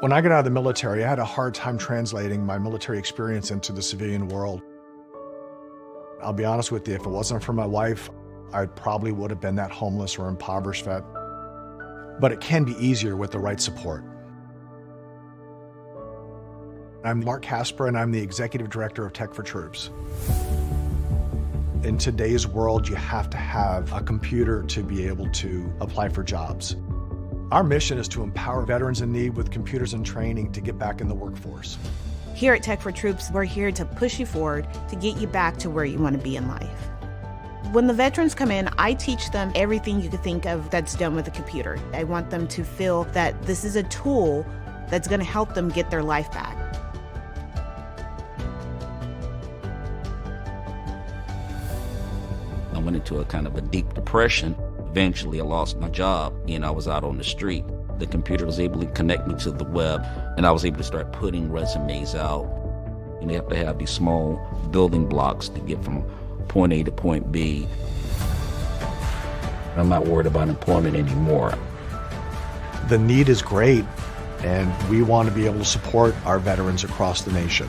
When I got out of the military, I had a hard time translating my military experience into the civilian world. I'll be honest with you, if it wasn't for my wife, I probably would have been that homeless or impoverished vet. But it can be easier with the right support. I'm Mark Casper, and I'm the Executive Director of Tech4Troops. In today's world, you have to have a computer to be able to apply for jobs. Our mission is to empower veterans in need with computers and training to get back in the workforce. Here at Tech4Troops, we're here to push you forward to get you back to where you want to be in life. When the veterans come in, I teach them everything you could think of that's done with a computer. I want them to feel that this is a tool that's going to help them get their life back. I went into a kind of a deep depression. Eventually, I lost my job and I was out on the street. The computer was able to connect me to the web, and I was able to start putting resumes out. And you have to have these small building blocks to get from point A to point B. I'm not worried about employment anymore. The need is great, and we want to be able to support our veterans across the nation.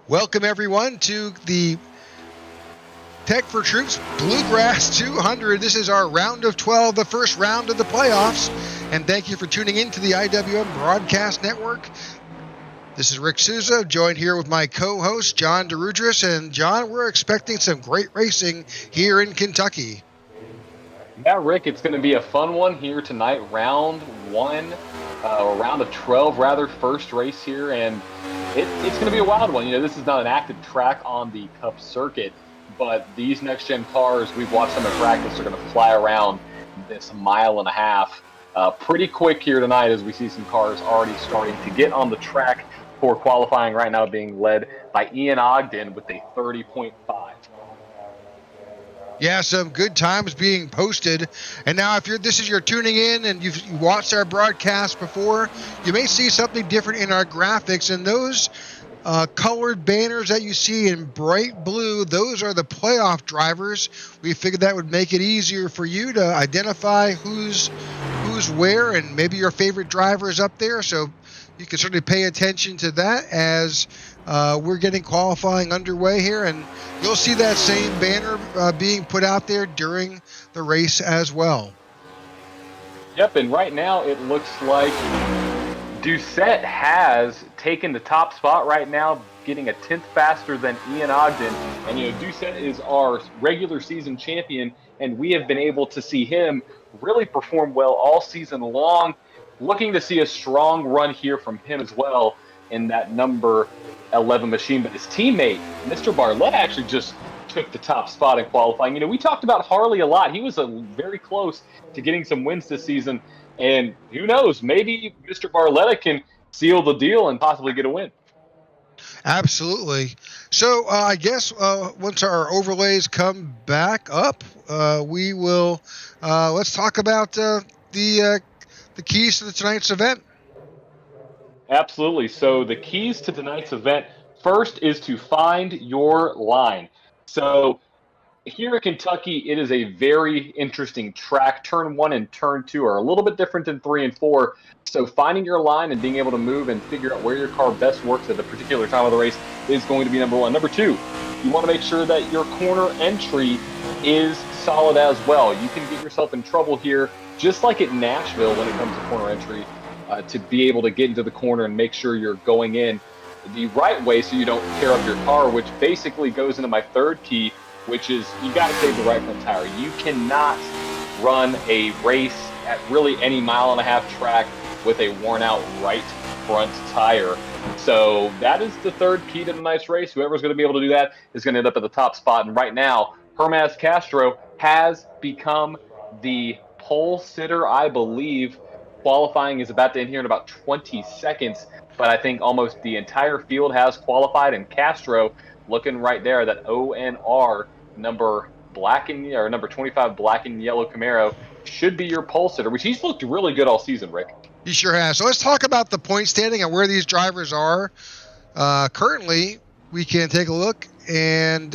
Welcome, everyone, to the Tech4Troops Bluegrass 200. This is our round of 12, the first round of the playoffs. And thank you for tuning in to the IWM Broadcast Network. This is Rick Souza, joined here with my co-host, John DeRudris. And, John, we're expecting some great racing here in Kentucky. Yeah, Rick, it's going to be a fun one here tonight. Round of 12, rather, first race here. And it's going to be a wild one. You know, this is not an active track on the Cup circuit, but these next-gen cars, we've watched them at practice, are going to fly around this mile and a half pretty quick here tonight as we see some cars already starting to get on the track for qualifying right now, being led by Ian Ogden with a 30.5. Yeah, some good times being posted. And now if this is your tuning in and you've watched our broadcast before, you may see something different in our graphics. And those colored banners that you see in bright blue, those are the playoff drivers. We figured that would make it easier for you to identify who's where, and maybe your favorite driver is up there. So you can certainly pay attention to that as we're getting qualifying underway here, and you'll see that same banner being put out there during the race as well. Yep, and right now it looks like Doucette has taken the top spot right now, getting a 10th faster than Ian Ogden. And, you know, Doucette is our regular season champion, and we have been able to see him really perform well all season long. Looking to see a strong run here from him as well in that number 11 machine. But his teammate, Mr. Barletta, actually just took the top spot in qualifying. You know, we talked about Harley a lot. He was very close to getting some wins this season. And who knows, maybe Mr. Barletta can seal the deal and possibly get a win. Absolutely. So I guess once our overlays come back up, we will let's talk about the keys to tonight's event. Absolutely. So the keys to tonight's event, first is to find your line. So here at Kentucky, it is a very interesting track. Turn 1 and Turn 2 are a little bit different than 3 and 4. So finding your line and being able to move and figure out where your car best works at a particular time of the race is going to be number one. Number two, you want to make sure that your corner entry is solid as well. You can get yourself in trouble here, just like at Nashville when it comes to corner entry, to be able to get into the corner and make sure you're going in the right way so you don't tear up your car, which basically goes into my third key, which is you got to save the right front tire. You cannot run a race at really any mile-and-a-half track with a worn-out right front tire. So that is the third key to the nice race. Whoever's going to be able to do that is going to end up at the top spot. And right now, Hermaz Castro has become the pole sitter, I believe. Qualifying is about to end here in about 20 seconds, but I think almost the entire field has qualified, and Castro, looking right there, that ONR number 25 black and yellow Camaro should be your pole sitter, which he's looked really good all season, Rick. He sure has. So let's talk about the point standing and where these drivers are. Currently, we can take a look and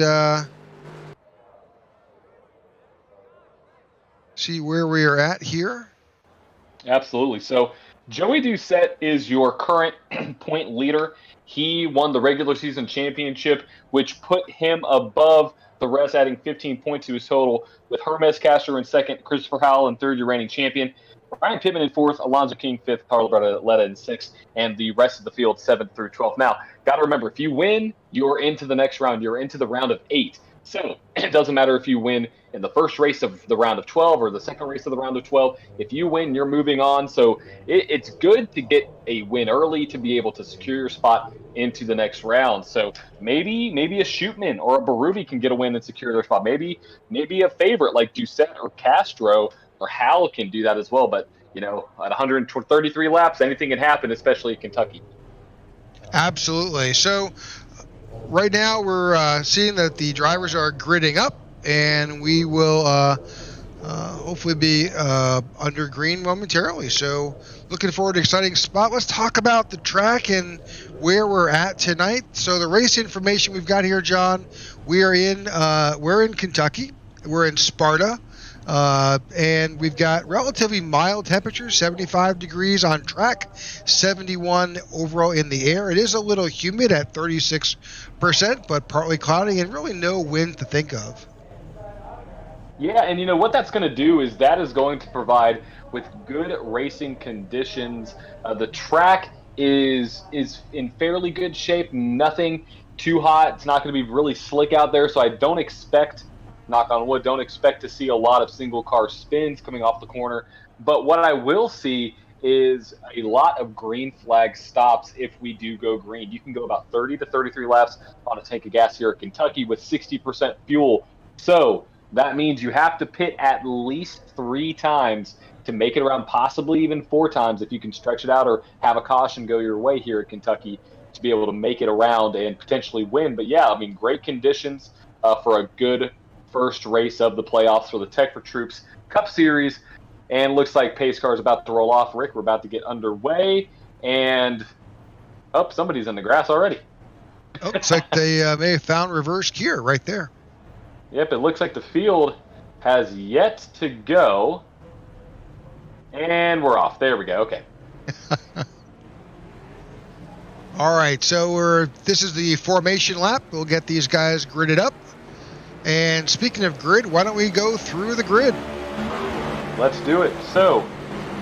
see where we are at here. Absolutely. So Joey Doucette is your current point leader. He won the regular season championship, which put him above the rest, adding 15 points to his total, with Hermaz Castro in second, Christopher Howell in third, your reigning champion, Ryan Pittman in fourth, Alonzo King fifth, Carlo Bartoletta in sixth, and the rest of the field 7th through 12th. Now, got to remember, if you win, you're into the next round. You're into the round of 8. So it doesn't matter if you win in the first race of the round of 12 or the second race of the round of 12. If you win, you're moving on. So it's good to get a win early to be able to secure your spot into the next round. So maybe a Shootman or a Berube can get a win and secure their spot. Maybe a favorite like Doucette or Castro or Howell can do that as well. But, you know, at 133 laps, anything can happen, especially at Kentucky. Absolutely. So right now we're seeing that the drivers are gridding up, and we will hopefully be under green momentarily. So looking forward to an exciting spot. Let's talk about the track and where we're at tonight. So the race information we've got here, John, we're in Kentucky. We're in Sparta. And we've got relatively mild temperatures, 75 degrees on track, 71 overall in the air. It is a little humid at 36%, but partly cloudy and really no wind to think of. Yeah, and you know what that's going to do is that is going to provide with good racing conditions. The track is in fairly good shape, nothing too hot. It's not going to be really slick out there, so I don't expect, knock on wood, don't expect to see a lot of single car spins coming off the corner. But what I will see is a lot of green flag stops if we do go green. You can go about 30 to 33 laps on a tank of gas here at Kentucky with 60% fuel. So that means you have to pit at least 3 times to make it around, possibly even 4 times if you can stretch it out or have a caution go your way here at Kentucky to be able to make it around and potentially win. But yeah, I mean, great conditions for a good first race of the playoffs for the Tech4Troops Cup Series. And looks like pace car is about to roll off. Rick, we're about to get underway. And, somebody's in the grass already. Looks like they may have found reverse gear right there. Yep, it looks like the field has yet to go. And we're off. There we go. Okay. All right, so this is the formation lap. We'll get these guys gridded up. And speaking of grid, why don't we go through the grid? Let's do it. So,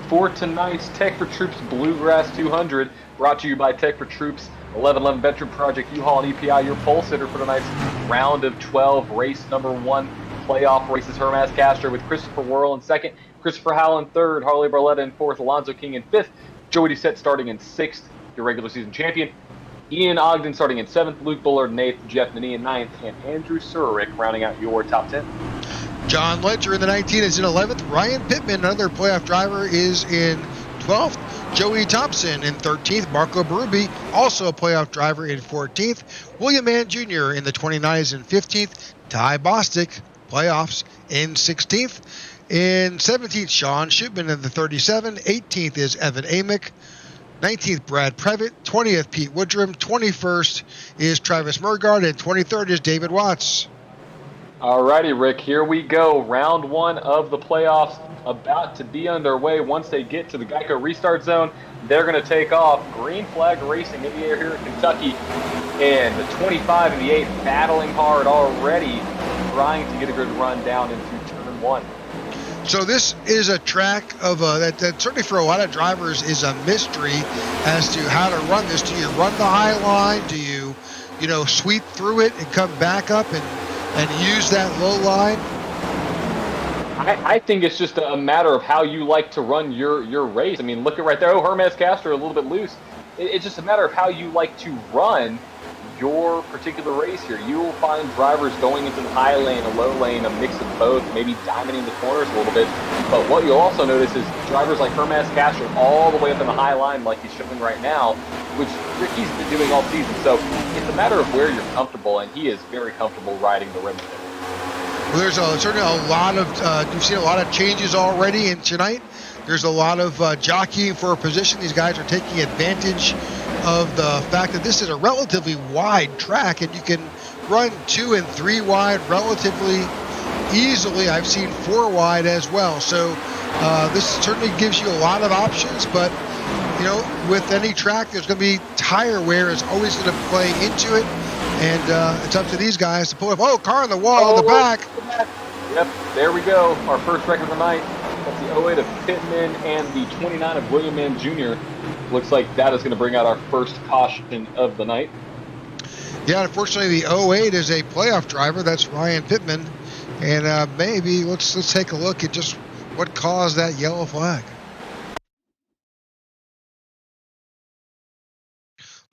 for tonight's Tech4Troops Bluegrass 200, brought to you by Tech4Troops 1111 Veteran Project U-Haul and EPI, your pole sitter for tonight's round of 12, race number 1, playoff races. Hermaz Castro with Christopher Worrell in second, Christopher Howell in third, Harley Barletta in fourth, Alonzo King in fifth, Joey Doucette starting in sixth, your regular season champion, Ian Ogden starting in 7th, Luke Bullard in 8th, Jeff Nani in 9th, and Andrew Surrick rounding out your top 10. John Ledger in the 19 is in 11th. Ryan Pittman, another playoff driver, is in 12th. Joey Thompson in 13th. Marco Berube, also a playoff driver, in 14th. William Mann Jr. in the 29s in 15th. Ty Bostic, playoffs, in 16th. In 17th, Sean Shipman in the 37. 18th is Evan Amick. 19th, Brad Previtt. 20th, Pete Woodrum. 21st is Travis Murgaard. And 23rd is David Watts. Alrighty, Rick, here we go. Round one of the playoffs about to be underway. Once they get to the Geico restart zone, they're going to take off. Green flag racing in the air here in Kentucky. And the 25 and the 8 battling hard already, trying to get a good run down into turn one. So this is a track of that certainly for a lot of drivers is a mystery as to how to run this. Do you run the high line? Do you sweep through it and come back up and use that low line? I think it's just a matter of how you like to run your race. I mean, look at right there. Oh, Hermes Castro a little bit loose. It's just a matter of how you like to run your particular race here. You will find drivers going into the high lane, a low lane, a mix of both, maybe diamonding the corners a little bit. But what you'll also notice is drivers like Hermes Castro all the way up in the high line like he's showing right now, which Ricky's been doing all season. So it's a matter of where you're comfortable, and he is very comfortable riding the rim. Well, there's certainly a lot of, you've seen a lot of changes already in tonight. There's a lot of jockeying for a position. These guys are taking advantage of the fact that this is a relatively wide track, and you can run 2 and 3 wide relatively easily. I've seen 4 wide as well. So this certainly gives you a lot of options, but with any track, there's going to be tire wear is always going to play into it. And it's up to these guys to pull up. Oh, car on the wall in the back. Yep, there we go. Our first wreck of the night. That's the 08 of Pittman and the 29 of William Mann Jr. Looks like that is going to bring out our first caution of the night. Yeah, unfortunately, the 08 is a playoff driver. That's Ryan Pittman. And maybe let's take a look at just what caused that yellow flag.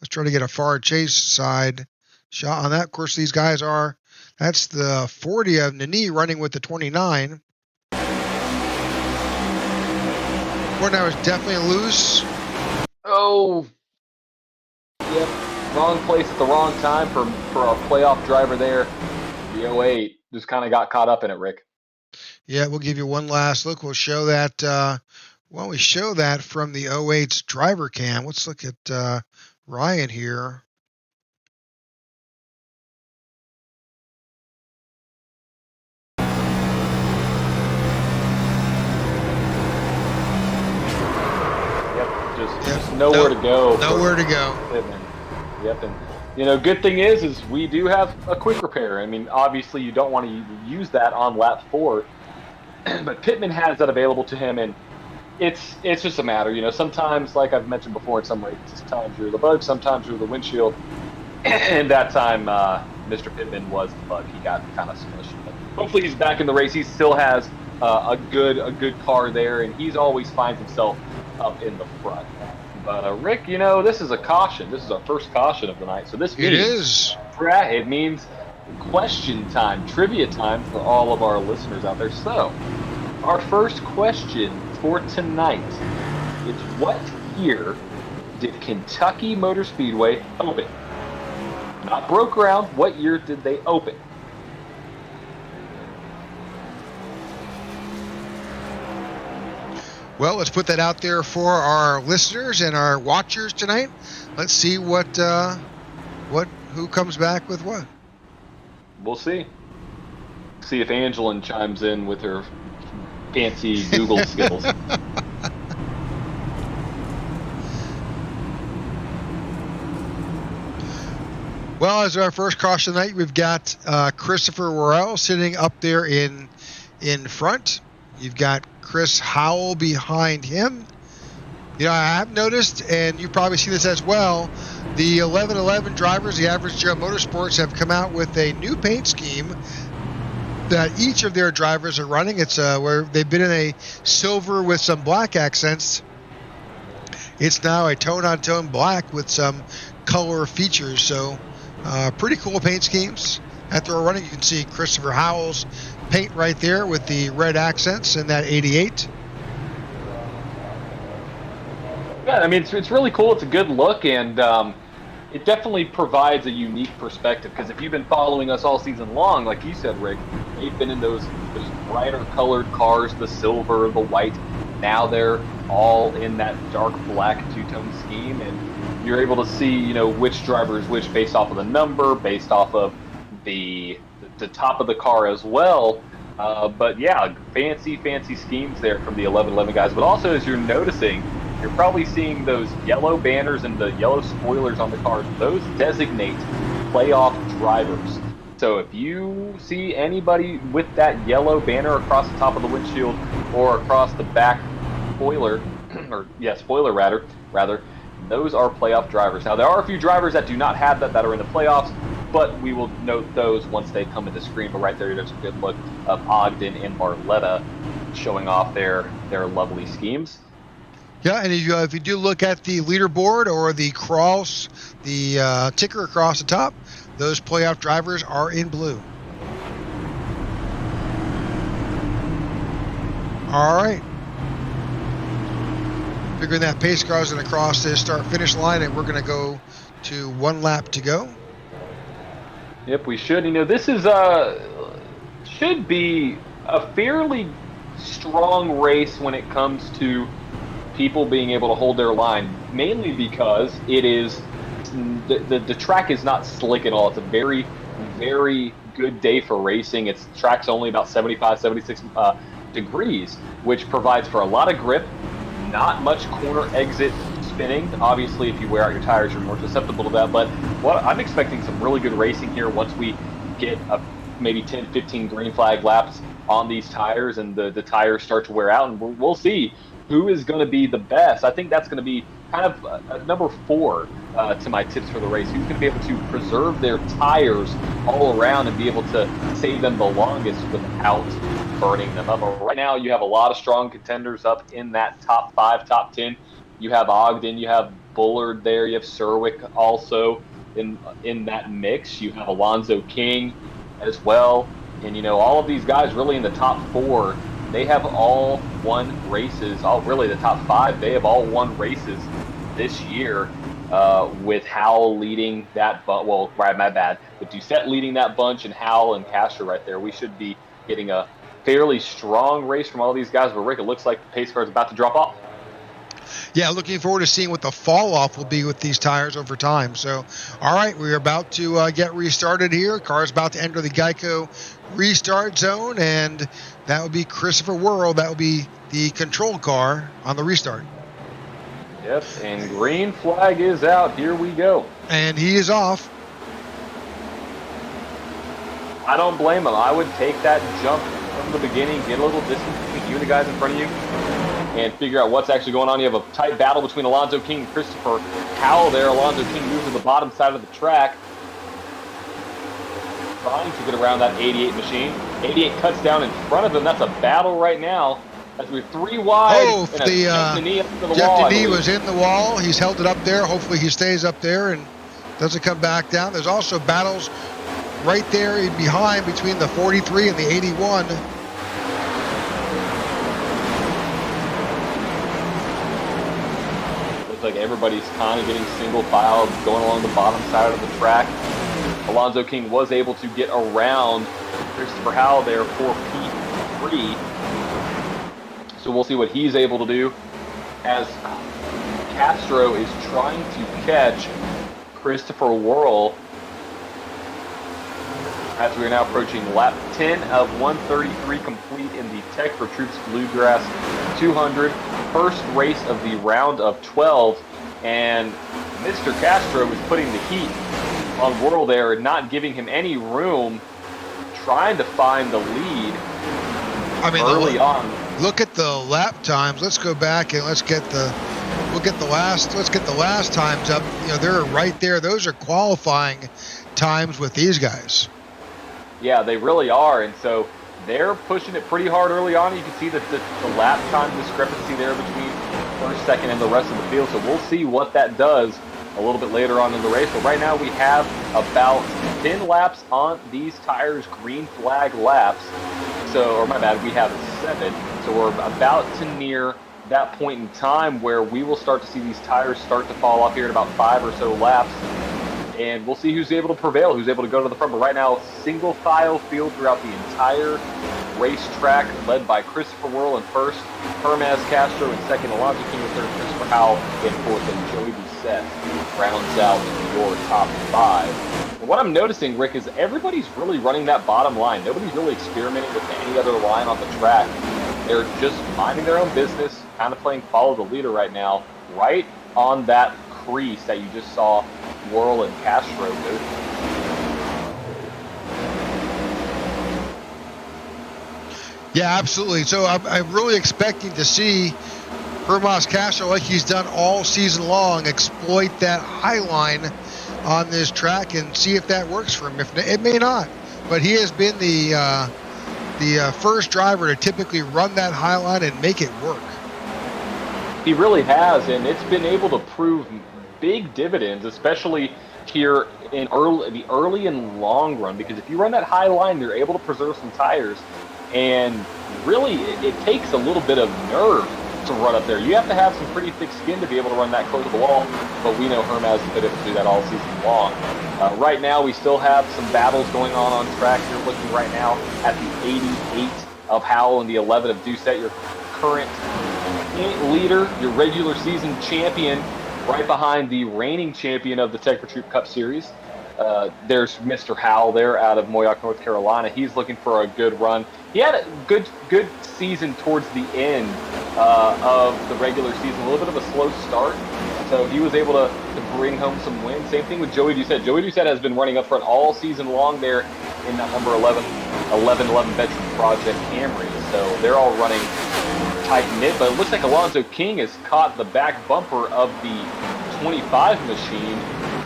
Let's try to get a far chase side shot on that. Of course, these guys that's the 40 of Nani running with the 29. 49 was definitely loose. Oh, yep, wrong place at the wrong time for our playoff driver there. The 08 just kind of got caught up in it, Rick. Yeah, we'll give you one last look. We'll show that. We show that from the 08's driver cam. Let's look at Ryan here. Just nowhere to go. Nowhere to go. Yep, and good thing is we do have a quick repair. I mean, obviously you don't want to use that on lap 4, but Pittman has that available to him, and it's just a matter. Sometimes, like I've mentioned before, in some races, sometimes you're the bug, sometimes you're the windshield, and that time Mr. Pittman was the bug. He got kind of smushed. But hopefully he's back in the race. He still has a good car there, and he's always finds himself up in the front. But Rick, this is a caution. This is our first caution of the night. So this means it means question time, trivia time for all of our listeners out there. So our first question for tonight is, what year did Kentucky Motor Speedway open? Not broke ground. What year did they open? Well, let's put that out there for our listeners and our watchers tonight. Let's see who comes back with what. We'll see. See if Angelin chimes in with her fancy Google skills. Well, as our first caution tonight, we've got Christopher Worrell sitting up there in front. You've got Chris Howell behind him. I have noticed, and you've probably seen this as well, the 1111 drivers, the Average Joe Motorsports, have come out with a new paint scheme that each of their drivers are running. It's where they've been in a silver with some black accents. It's now a tone-on-tone black with some color features. So pretty cool paint schemes that they're running. You can see Christopher Howell's paint right there with the red accents in that 88. Yeah, I mean, it's really cool. It's a good look, and it definitely provides a unique perspective, because if you've been following us all season long, like you said, Rick, they've been in those brighter colored cars, the silver, the white. Now they're all in that dark black two-tone scheme, and you're able to see, you know, which driver is which based off of the number, based off of the top of the car as well. But yeah, fancy schemes there from the 1111 guys. But also, as you're noticing, you're probably seeing those yellow banners and the yellow spoilers on the cars. Those designate playoff drivers. So if you see anybody with that yellow banner across the top of the windshield or across the back spoiler, spoiler rather, those are playoff drivers. Now, there are a few drivers that do not have that are in the playoffs, but we will note those once they come into screen. But right there's a good look of Ogden and Barletta showing off their lovely schemes. Yeah, and if you do look at the leaderboard or the cross, the ticker across the top, those playoff drivers are in blue. All right. Figuring that pace car is going to cross this start-finish line, and we're going to go to 1 lap to go. Yep, we should. You know, this is should be a fairly strong race when it comes to people being able to hold their line, mainly because it is the track is not slick at all. It's a very, very good day for racing. Its track's only about 75, 76 degrees, which provides for a lot of grip, not much corner exit spinning. Obviously, if you wear out your tires, you're more susceptible to that. But I'm expecting some really good racing here once we get maybe 10, 15 green flag laps on these tires, and the tires start to wear out, and we'll see who is going to be the best. I think that's going to be kind of number 4 to my tips for the race. Who's going to be able to preserve their tires all around and be able to save them the longest without burning them up. Right now, you have a lot of strong contenders up in that top 5, top 10. You have Ogden, you have Bullard there, you have Serwick also in that mix. You have Alonzo King as well. And, you know, all of these guys really in the top 4, they have all won races. Really the top 5, they have all won races this year, with Howell leading that bunch. Well, right, my bad. With Doucette leading that bunch and Howell and Castro right there, we should be getting a fairly strong race from all these guys. But Rick, it looks like the pace car is about to drop off. Yeah, looking forward to seeing what the fall off will be with these tires over time. So, all right, we're about to get restarted here. Car's about to enter the Geico restart zone, and that will be Christopher Worrell. That will be the control car on the restart. Yep, and green flag is out. Here we go. And he is off. I don't blame him. I would take that jump from the beginning, get a little distance between you and the guys in front of you, and figure out what's actually going on. You have a tight battle between Alonzo King and Christopher Howell there. Alonzo King moves to the bottom side of the track, trying to get around that 88 machine. 88 cuts down in front of him. That's a battle right now. As we're 3 wide. Oh, Jeff Denis was in the wall. He's held it up there. Hopefully he stays up there and doesn't come back down. There's also battles right there behind between the 43 and the 81. Looks like everybody's kind of getting single file going along the bottom side of the track. Alonzo King was able to get around Christopher Howell there for P3. So we'll see what he's able to do as Castro is trying to catch Christopher Worrell as we are now approaching lap 10 of 133 complete in the Tech4Troops Bluegrass 200. First race of the round of 12, and Mr. Castro is putting the heat on Worrell there and not giving him any room, trying to find the lead early on. Look at the lap times. Let's go back and let's get the last times up. You know, they're right there. Those are qualifying times with these guys. Yeah, they really are, and so they're pushing it pretty hard early on. You can see the lap time discrepancy there between first, second, and the rest of the field. So we'll see what that does a little bit later on in the race. But right now we have about 10 laps on these tires, green flag laps. So, or my bad, we have 7. So we're about to near that point in time where we will start to see these tires start to fall off here in about 5 or so laps. And we'll see who's able to prevail, who's able to go to the front. But right now, single file field throughout the entire racetrack, led by Christopher Worrell in first, Hermes Castro in second, Alonzo King in third, Christopher Howell in fourth, and Joey Doucette rounds out your top 5. And what I'm noticing, Rick, is everybody's really running that bottom line. Nobody's really experimenting with any other line on the track. They're just minding their own business, kind of playing follow the leader right now, right on that crease that you just saw Worrell and Castro do. Yeah, absolutely. So I'm really expecting to see Hermes Castro, like he's done all season long, exploit that high line on this track and see if that works for him. If it may not, but he has been the first driver to typically run that high line and make it work. He really has, and it's been able to prove big dividends, especially here in the early and long run, because if you run that high line, you're able to preserve some tires, and really it takes a little bit of nerve to run up there. You have to have some pretty thick skin to be able to run that close to the wall, but we know Hermes has been able to do that all season long. Right now, we still have some battles going on track. You're looking right now at the 88 of Howell and the 11 of Doucette, your current leader, your regular season champion, right behind the reigning champion of the Tech4Troops Cup Series. There's Mr. Howell there out of Moyock, North Carolina. He's looking for a good run. He had a good season towards the end of the regular season, a little bit of a slow start. So he was able to bring home some wins. Same thing with Joey Doucette. Joey Doucette has been running up front all season long there in that number 11 Veteran Project Camry. So they're all running tight-knit, but it looks like Alonzo King has caught the back bumper of the 25 machine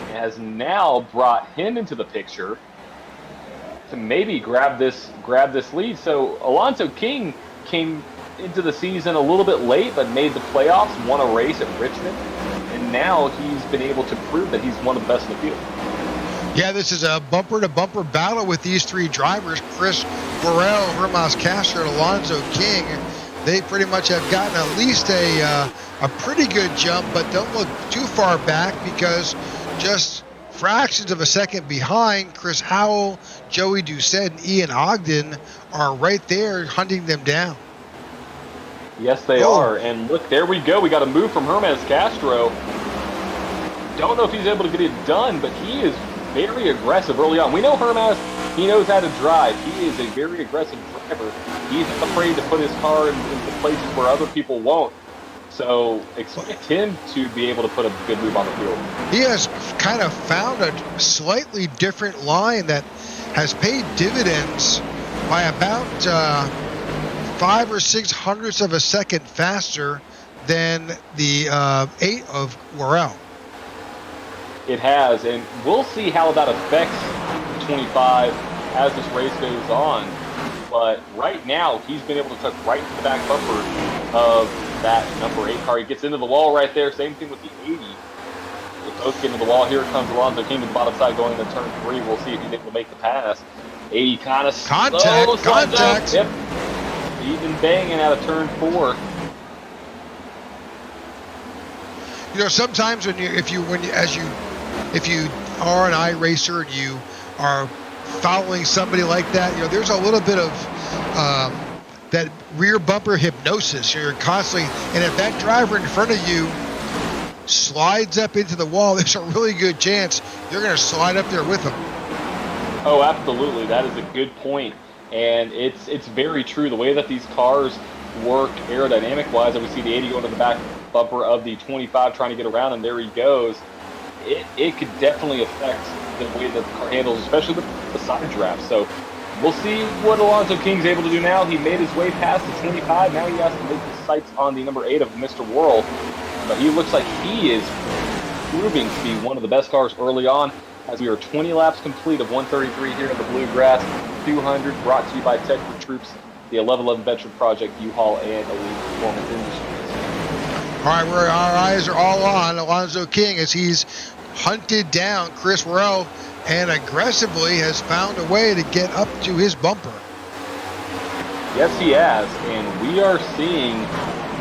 and has now brought him into the picture to maybe grab this lead. So Alonzo King came into the season a little bit late, but made the playoffs, won a race at Richmond, and now he's been able to prove that he's one of the best in the field. Yeah, this is a bumper-to-bumper battle with these three drivers, Chris Worrell, Hermes Castro, and Alonzo King. They pretty much have gotten at least a pretty good jump, but don't look too far back because just fractions of a second behind, Chris Howell, Joey Doucette, and Ian Ogden are right there hunting them down. Yes, they are. And look, there we go. We got a move from Hermes Castro. Don't know if he's able to get it done, but he is very aggressive early on. We know Hermes, he knows how to drive. He is a very aggressive driver. He's not afraid to put his car into places where other people won't. So expect him to be able to put a good move on the field. He has kind of found a slightly different line that has paid dividends by about 5 or 6 hundredths of a second faster than the 8 of Worrell. It has, and we'll see how that affects the 25 as this race goes on. But right now, he's been able to tuck right to the back bumper of that number 8 car. He gets into the wall right there. Same thing with the 80. They both get into the wall. Here comes Alonzo King to the bottom side going into turn 3. We'll see if he's able to make the pass. 80 kind of contact. Yep. Even banging out of turn 4. You know, sometimes if you are an iRacer and you are following somebody like that, you know, there's a little bit of that rear bumper hypnosis. You're constantly, and if that driver in front of you slides up into the wall, there's a really good chance you're going to slide up there with them. Oh, absolutely. That is a good point. And it's very true. The way that these cars work aerodynamic-wise, and we see the 80 going to the back bumper of the 25 trying to get around, and there he goes. It could definitely affect the way that the car handles, especially the side draft. So we'll see what Alonzo King's able to do now. He made his way past the 25. Now he has to make his sights on the number 8 of Mr. Worrell. But he looks like he is proving to be one of the best cars early on, as we are 20 laps complete of 133 here in the Bluegrass. 200 brought to you by Tech4Troops, the 1111 Veteran Project, U-Haul, and Elite Performance Industries. All right, where our eyes are all on Alonzo King as he's hunted down Chris Worrell and aggressively has found a way to get up to his bumper. Yes, he has, and we are seeing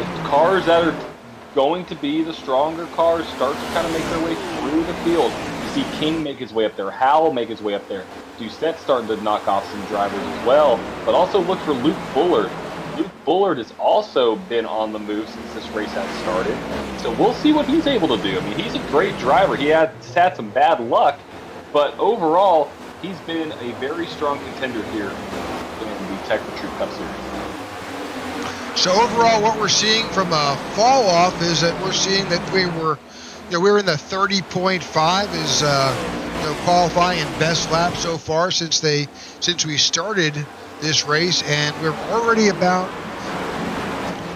the cars that are going to be the stronger cars start to kind of make their way through the field. You see King make his way up there, Howell make his way up there. Doucette's starting to knock off some drivers as well, but also look for Luke Bullard. Luke Bullard has also been on the move since this race has started, so we'll see what he's able to do. I mean, he's a great driver. He has had some bad luck, but overall, he's been a very strong contender here in the Tech4Troops Cup Series. So overall, what we're seeing from a fall off is that we're seeing that we were in the 30.5 is qualifying in best lap so far since we started this race, and we're already about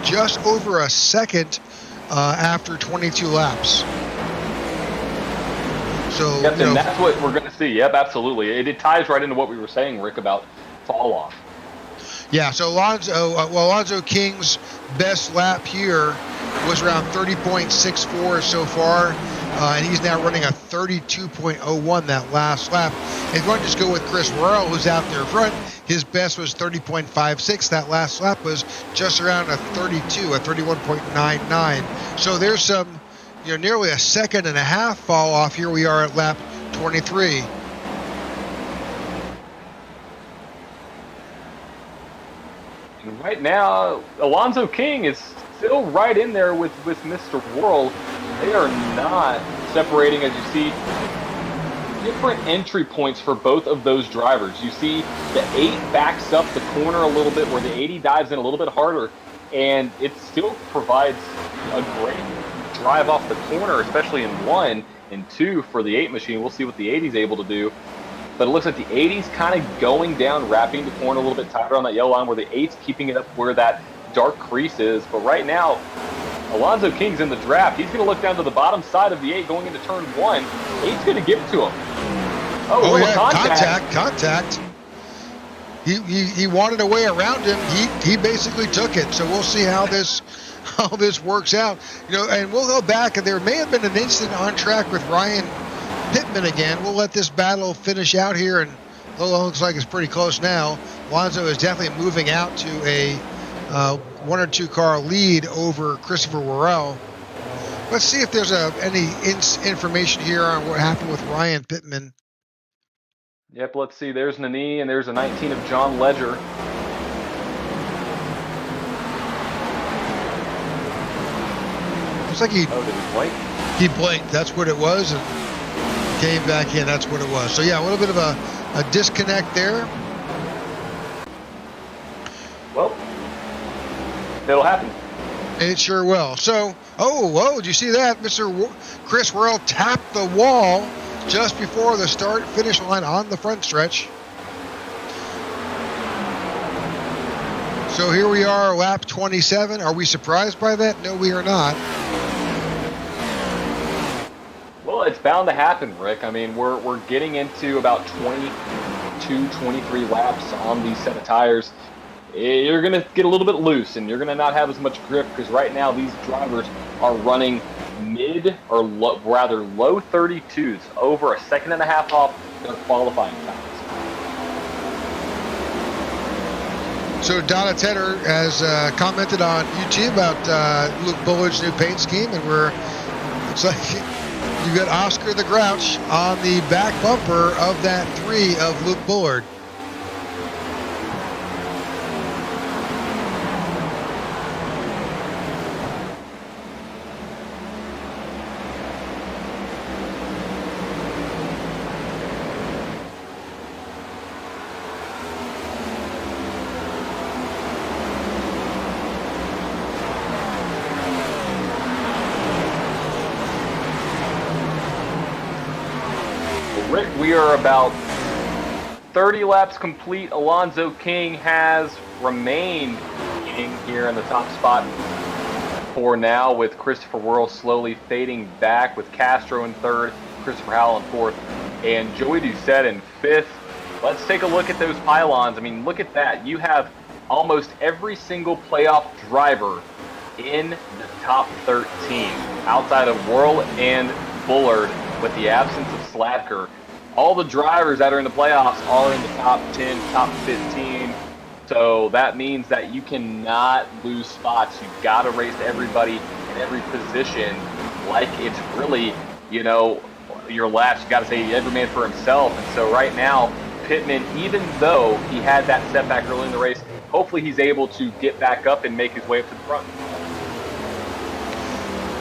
just over a second after 22 laps. So yep, and that's what we're going to see. Yep, absolutely. It ties right into what we were saying, Rick, about fall off. Yeah, so Alonzo King's best lap here was around 30.64 so far, and he's now running a 32.01 that last lap. And if you want to just go with Chris Royal, who's out there front, his best was 30.56. That last lap was just around a 32, a 31.99. So there's some, nearly a second and a half fall off. Here we are at lap 23. And right now, Alonzo King is still right in there with Mr. World. They are not separating, as you see, different entry points for both of those drivers. You see the 8 backs up the corner a little bit, where the 80 dives in a little bit harder, and it still provides a great drive off the corner, especially in 1 and 2 for the 8 machine. We'll see what the 80's able to do. But it looks like the 80's kind of going down, wrapping the corner a little bit tighter on that yellow line, where the 8's keeping it up where that dark crease is. But right now, Alonzo King's in the draft. He's going to look down to the bottom side of the 8 going into turn 1. 8's going to give it to him. Oh yeah, contact. He wanted a way around him. He basically took it. So we'll see how this works out. And we'll go back, and there may have been an incident on track with Ryan Pittman again. We'll let this battle finish out here, and it looks like it's pretty close now. Alonzo is definitely moving out to a 1 or 2 car lead over Christopher Worrell. Let's see if there's any information here on what happened with Ryan Pittman. Yep, let's see. There's Nani, and there's a 19 of John Ledger. Looks like he blink? He blinked. That's what it was, and came back in. That's what it was. So yeah, a little bit of a disconnect there. Well, it'll happen. It sure will. So, whoa, did you see that? Mr. Chris Worrell tapped the wall just before the start-finish line on the front stretch. So here we are, lap 27. Are we surprised by that? No, we are not. Well, it's bound to happen, Rick. I mean, we're getting into about 22, 23 laps on these set of tires. You're going to get a little bit loose, and you're going to not have as much grip, because right now these drivers are running mid or low 32s, over a second and a half off their qualifying times. So Donna Tedder has commented on YouTube about Luke Bullard's new paint scheme, and looks like you got Oscar the Grouch on the back bumper of that 3 of Luke Bullard. Rick, we are about 30 laps complete. Alonzo King has remained here in the top spot for now, with Christopher Worrell slowly fading back, with Castro in 3rd, Christopher Howell in 4th, and Joey Doucette in 5th. Let's take a look at those pylons. I mean, look at that. You have almost every single playoff driver in the top 13, outside of Worrell and Bullard, with the absence of Slatker. All the drivers that are in the playoffs are in the top 10, top 15. So that means that you cannot lose spots. You've got to race everybody in every position like it's really, your laps. You got to say every man for himself. And so right now, Pittman, even though he had that setback early in the race, hopefully he's able to get back up and make his way up to the front.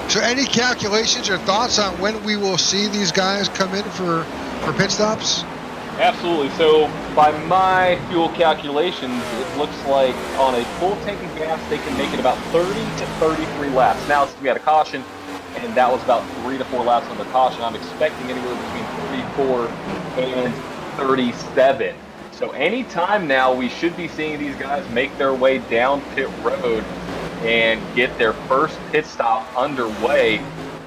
So any calculations or thoughts on when we will see these guys come in for pit stops? Absolutely. So by my fuel calculations, it looks like on a full tank of gas, they can make it about 30 to 33 laps. Now, we had a caution, and that was about 3 to 4 laps on the caution. I'm expecting anywhere between 34 and 37. So anytime now, we should be seeing these guys make their way down pit road and get their first pit stop underway.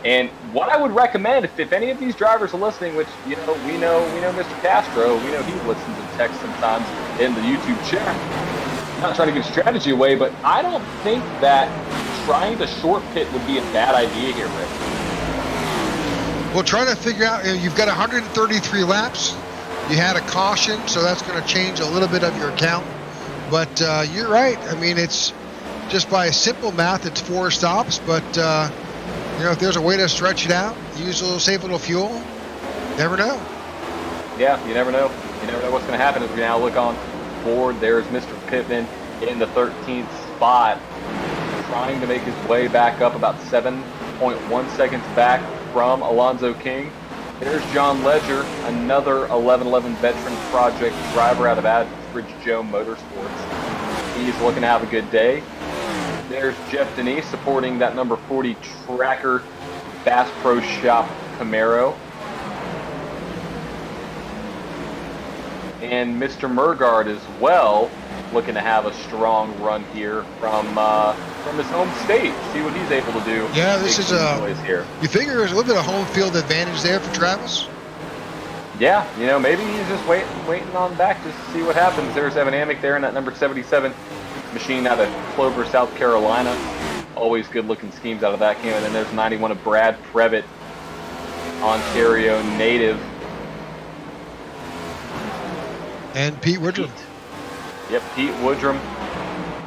And what I would recommend, if any of these drivers are listening, which we know Mr. Castro, we know he listens and texts sometimes in the YouTube chat. I'm not trying to give strategy away, but I don't think that trying to short pit would be a bad idea here, Rick. Well, trying to figure out, you've got 133 laps. You had a caution, so that's going to change a little bit of your count. But you're right. I mean, it's just by simple math, it's 4 stops, but if there's a way to stretch it out, save a little fuel, never know. Yeah, you never know. You never know what's going to happen as we now look on board. There's Mr. Pittman in the 13th spot, trying to make his way back up about 7.1 seconds back from Alonzo King. There's John Ledger, another 1111 Veteran Project driver out of Average Joe Motorsports. He's looking to have a good day. There's Jeff Denise supporting that number 40 Tracker Bass Pro Shop Camaro. And Mr. Murgaard as well, looking to have a strong run here from his home state. See what he's able to do. Yeah, this is here. You figure there's a little bit of home field advantage there for Travis? Yeah, maybe he's just waiting on back just to see what happens. There's Evan Amick there in that number 77 machine out of Clover, South Carolina. Always good-looking schemes out of that camp. And then there's 91 of Brad Previtt, Ontario native. And Pete Woodrum. Yep, Pete Woodrum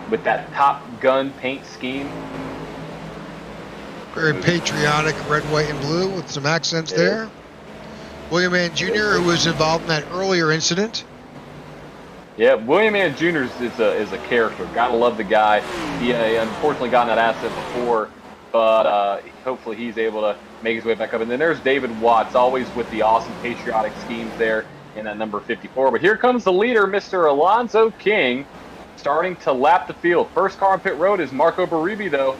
with that Top Gun paint scheme. Very patriotic, red, white, and blue with some accents there. William Ann Jr., who was involved in that earlier incident. Yeah, William Ann Jr. is a character. Gotta love the guy. He unfortunately got in that accident before, but hopefully he's able to make his way back up. And then there's David Watts, always with the awesome patriotic schemes there in that number 54. But here comes the leader, Mr. Alonzo King, starting to lap the field. First car on pit road is Marco Baribi, though.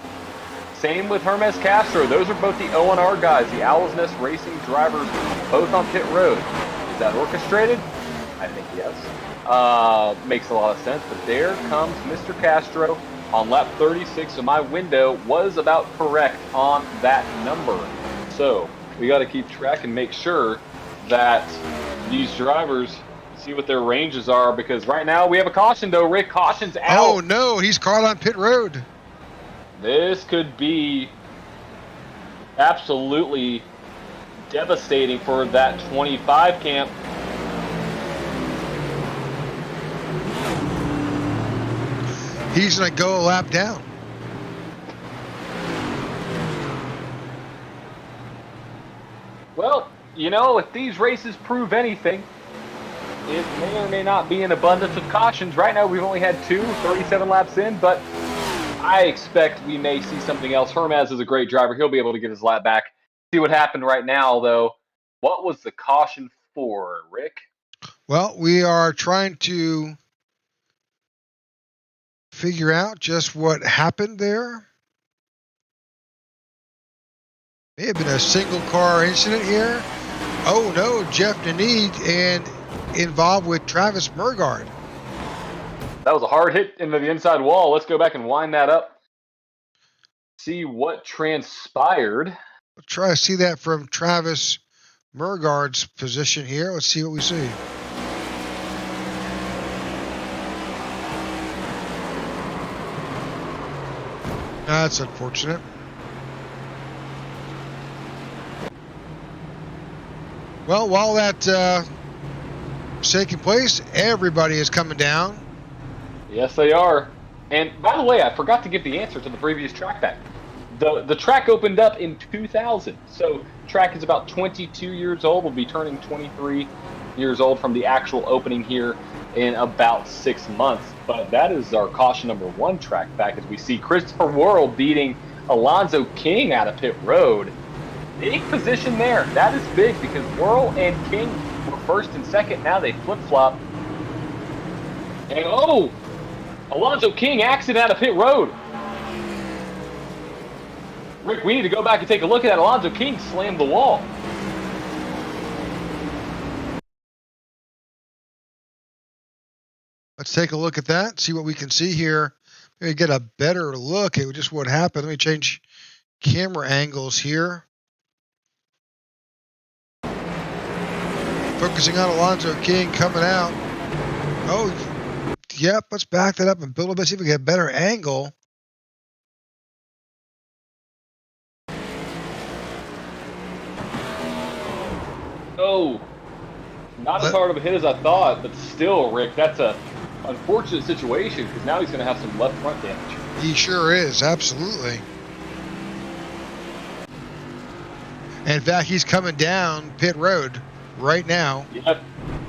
Same with Hermes Castro. Those are both the O&R guys, the Owl's Nest Racing drivers, both on pit road. Is that orchestrated? I think yes. Makes a lot of sense. But there comes Mr. Castro on lap 36. So my window was about correct on that number. So we got to keep track and make sure that these drivers see what their ranges are, because right now we have a caution, though. Rick, caution's out. Oh, no, he's caught on pit road. This could be absolutely devastating for that 25 camp. He's going to go a lap down. Well, if these races prove anything, it may or may not be an abundance of cautions. Right now, we've only had 37 laps in, but I expect we may see something else. Hermes is a great driver. He'll be able to get his lap back. See what happened right now, though. What was the caution for, Rick? Well, we are trying to figure out just what happened there. May have been a single car incident here. Oh no, Jeff Denise and involved with Travis Murgaard. That was a hard hit into the inside wall. Let's go back and wind that up. See what transpired. We'll try to see that from Travis Murgaard's position here. Let's see what we see. That's unfortunate. Well, while that's taking place, everybody is coming down Yes, they are. And by the way, I forgot to give the answer to the previous track back. The track opened up in 2000, so track is about 22 years old. Will be turning 23 years old from the actual opening here in about 6 months. But that is our caution number 1 track back, as we see Christopher Worrell beating Alonzo King out of pit road. Big position there. That is big because Worrell and King were first and second. Now they flip-flop. And Alonzo King accident out of pit road. Rick, we need to go back and take a look at that. Alonzo King slammed the wall. Let's take a look at that, see what we can see here. Maybe get a better look at just what happened. Let me change camera angles here. Focusing on Alonzo King coming out. Oh, yep, let's back that up and build a bit, see if we get a better angle. Oh, not as hard of a hit as I thought, but still, Rick, that's a unfortunate situation because now he's going to have some left front damage. He sure is, absolutely. And in fact, he's coming down pit road right now.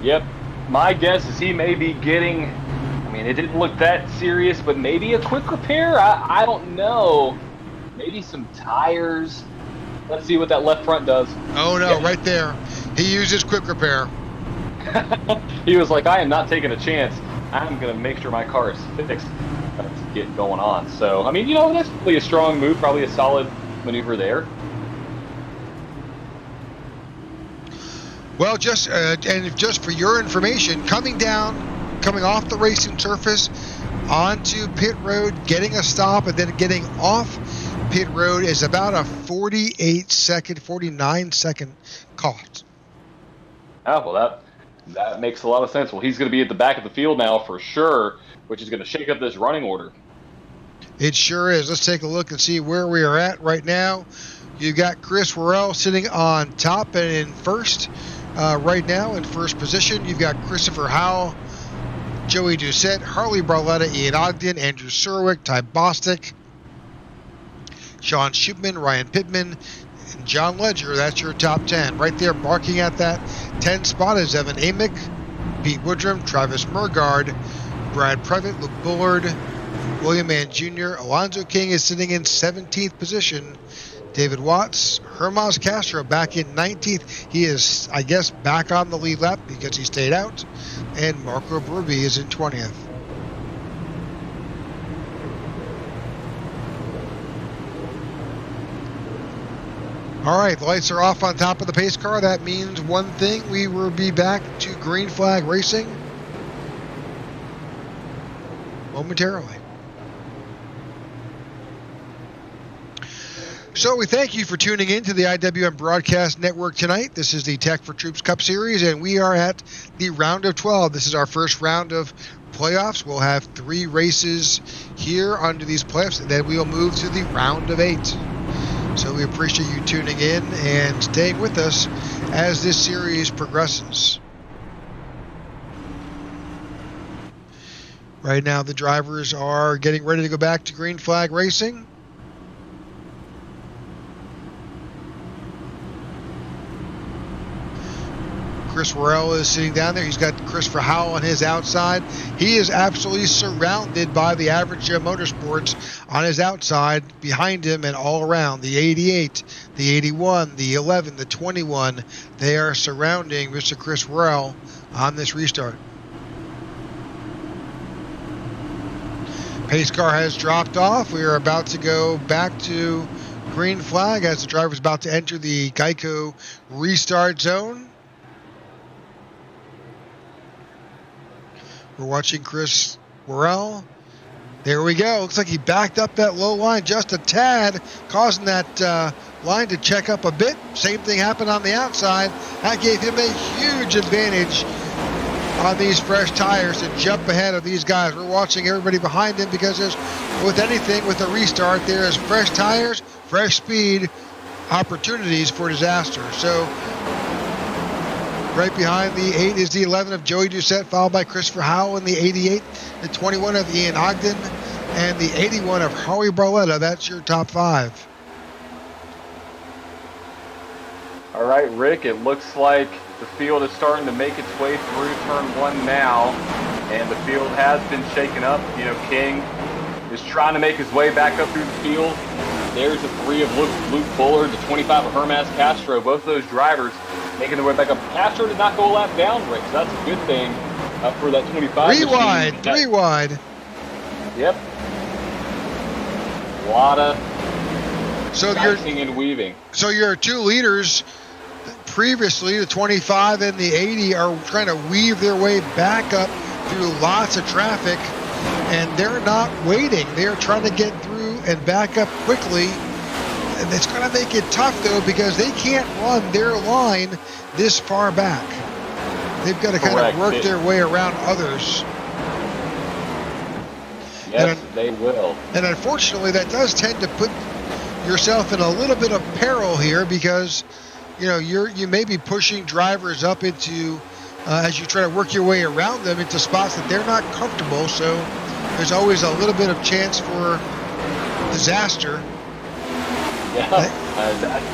Yep. My guess is he may be getting, I mean, it didn't look that serious, but maybe a quick repair? I don't know. Maybe some tires. Let's see what that left front does. Oh, no, right there. He uses quick repair. He was like, I am not taking a chance. I'm going to make sure my car is fixed. Let's get going on. So, I mean, that's probably a strong move, probably a solid maneuver there. Well, just for your information, coming off the racing surface onto pit road, getting a stop, and then getting off pit road is about a 49 second cost. Oh, well, that makes a lot of sense. Well, he's going to be at the back of the field now for sure, which is going to shake up this running order. It sure is. Let's take a look and see where we are at right now. You've got Chris Worrell sitting on top and in first right now in first position. You've got Christopher Howell, Joey Doucette, Harley Barletta, Ian Ogden, Andrew Surwick, Ty Bostic, Sean Shipman, Ryan Pittman, and John Ledger. That's your top 10. Right there, barking at that 10 spot is Evan Amick, Pete Woodrum, Travis Murgaard, Brad Previtt, Luke Bullard, William Mann Jr. Alonzo King is sitting in 17th position. David Watts, Hermas Castro back in 19th. He is, I guess, back on the lead lap because he stayed out. And Marco Burby is in 20th. All right, the lights are off on top of the pace car. That means one thing. We will be back to green flag racing momentarily. So we thank you for tuning in to the IWM Broadcast Network tonight. This is the Tech4Troops Cup Series, and we are at the round of 12. This is our first round of playoffs. We'll have 3 races here under these playoffs, and then we'll move to the round of 8. So we appreciate you tuning in and staying with us as this series progresses. Right now, the drivers are getting ready to go back to green flag racing. Chris Worrell is sitting down there. He's got Christopher Howell on his outside. He is absolutely surrounded by the Average Joe Motorsports on his outside, behind him and all around. The 88, the 81, the 11, the 21. They are surrounding Mr. Chris Worrell on this restart. Pace car has dropped off. We are about to go back to green flag as the driver is about to enter the Geico restart zone. We're watching Chris Worrell. There we go. Looks like he backed up that low line just a tad, causing that line to check up a bit. Same thing happened on the outside. That gave him a huge advantage on these fresh tires to jump ahead of these guys. We're watching everybody behind him because there's, with anything, with a restart, there is fresh tires, fresh speed, opportunities for disaster. So Right behind the 8 is the 11 of Joey Doucette, followed by Christopher Howell in the 88, the 21 of Ian Ogden, and the 81 of Harley Barletta. That's your top 5. All right, Rick, it looks like the field is starting to make its way through turn 1 now, and the field has been shaken up. You know, King is trying to make his way back up through the field. There's the 3 of Luke Bullard, the 25 of Hermas Castro. Both of those drivers making their way back up. Castro did not go a lap down, Rick, so that's a good thing for that 25. 3 wide, 3 wide. Yep. A lot of so dicing and weaving. So your 2 leaders previously, the 25 and the 80, are trying to weave their way back up through lots of traffic, and they're not waiting. They're trying to get through and back up quickly. And it's going to make it tough, though, because they can't run their line this far back. They've got to kind of work their way around others. Yes, they will. And unfortunately, that does tend to put yourself in a little bit of peril here, because you know you may be pushing drivers up into as you try to work your way around them into spots that they're not comfortable. So there's always a little bit of chance for disaster. Yeah,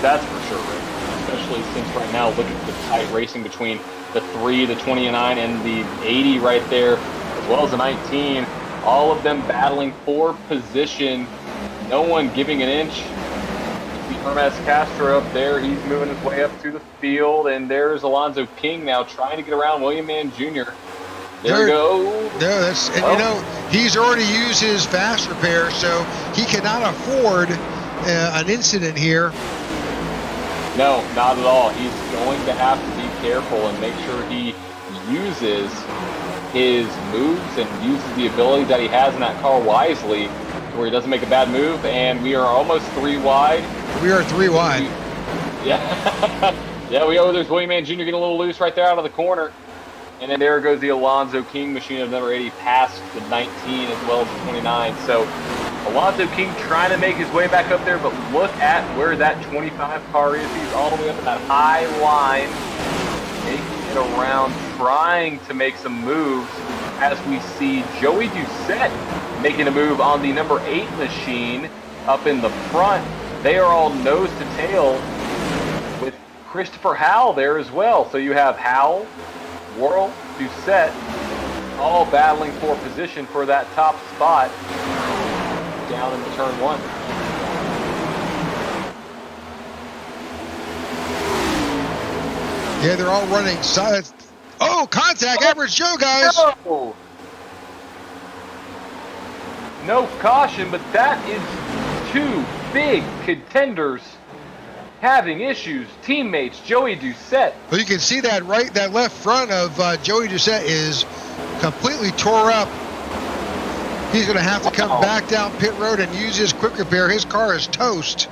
that's for sure, Rick. Especially since right now, look at the tight racing between the 3, the 29, and the 80 right there, as well as the 19. All of them battling for position. No one giving an inch. Hermas Castro up there, he's moving his way up through the field, and there's Alonzo King now trying to get around William Mann Jr. There we go. No, you know, he's already used his fast repair, so he cannot afford an incident here. No, not at all. He's going to have to be careful and make sure he uses his moves and uses the ability that he has in that car wisely, where he doesn't make a bad move. And we are almost 3 wide. We are 3 wide. Yeah. Yeah, there's William Mann Jr. getting a little loose right there out of the corner. And then there goes the Alonzo King machine of number 80 past the 19 as well as the 29. So Alonzo King trying to make his way back up there, but look at where that 25 car is. He's all the way up in that high line, making it around, trying to make some moves, as we see Joey Doucette making a move on the number 8 machine up in the front. They are all nose to tail with Christopher Howell there as well. So you have Howell, Worrell, Doucette, all battling for position for that top spot down in turn 1. Yeah, they're all running sides. Oh, contact, Average Joe, guys. No caution, but that is 2 big contenders having issues. Teammates Joey Doucette. Well, you can see that that left front of Joey Doucette is completely tore up. He's going to have to come back down pit road and use his quick repair. His car is toast.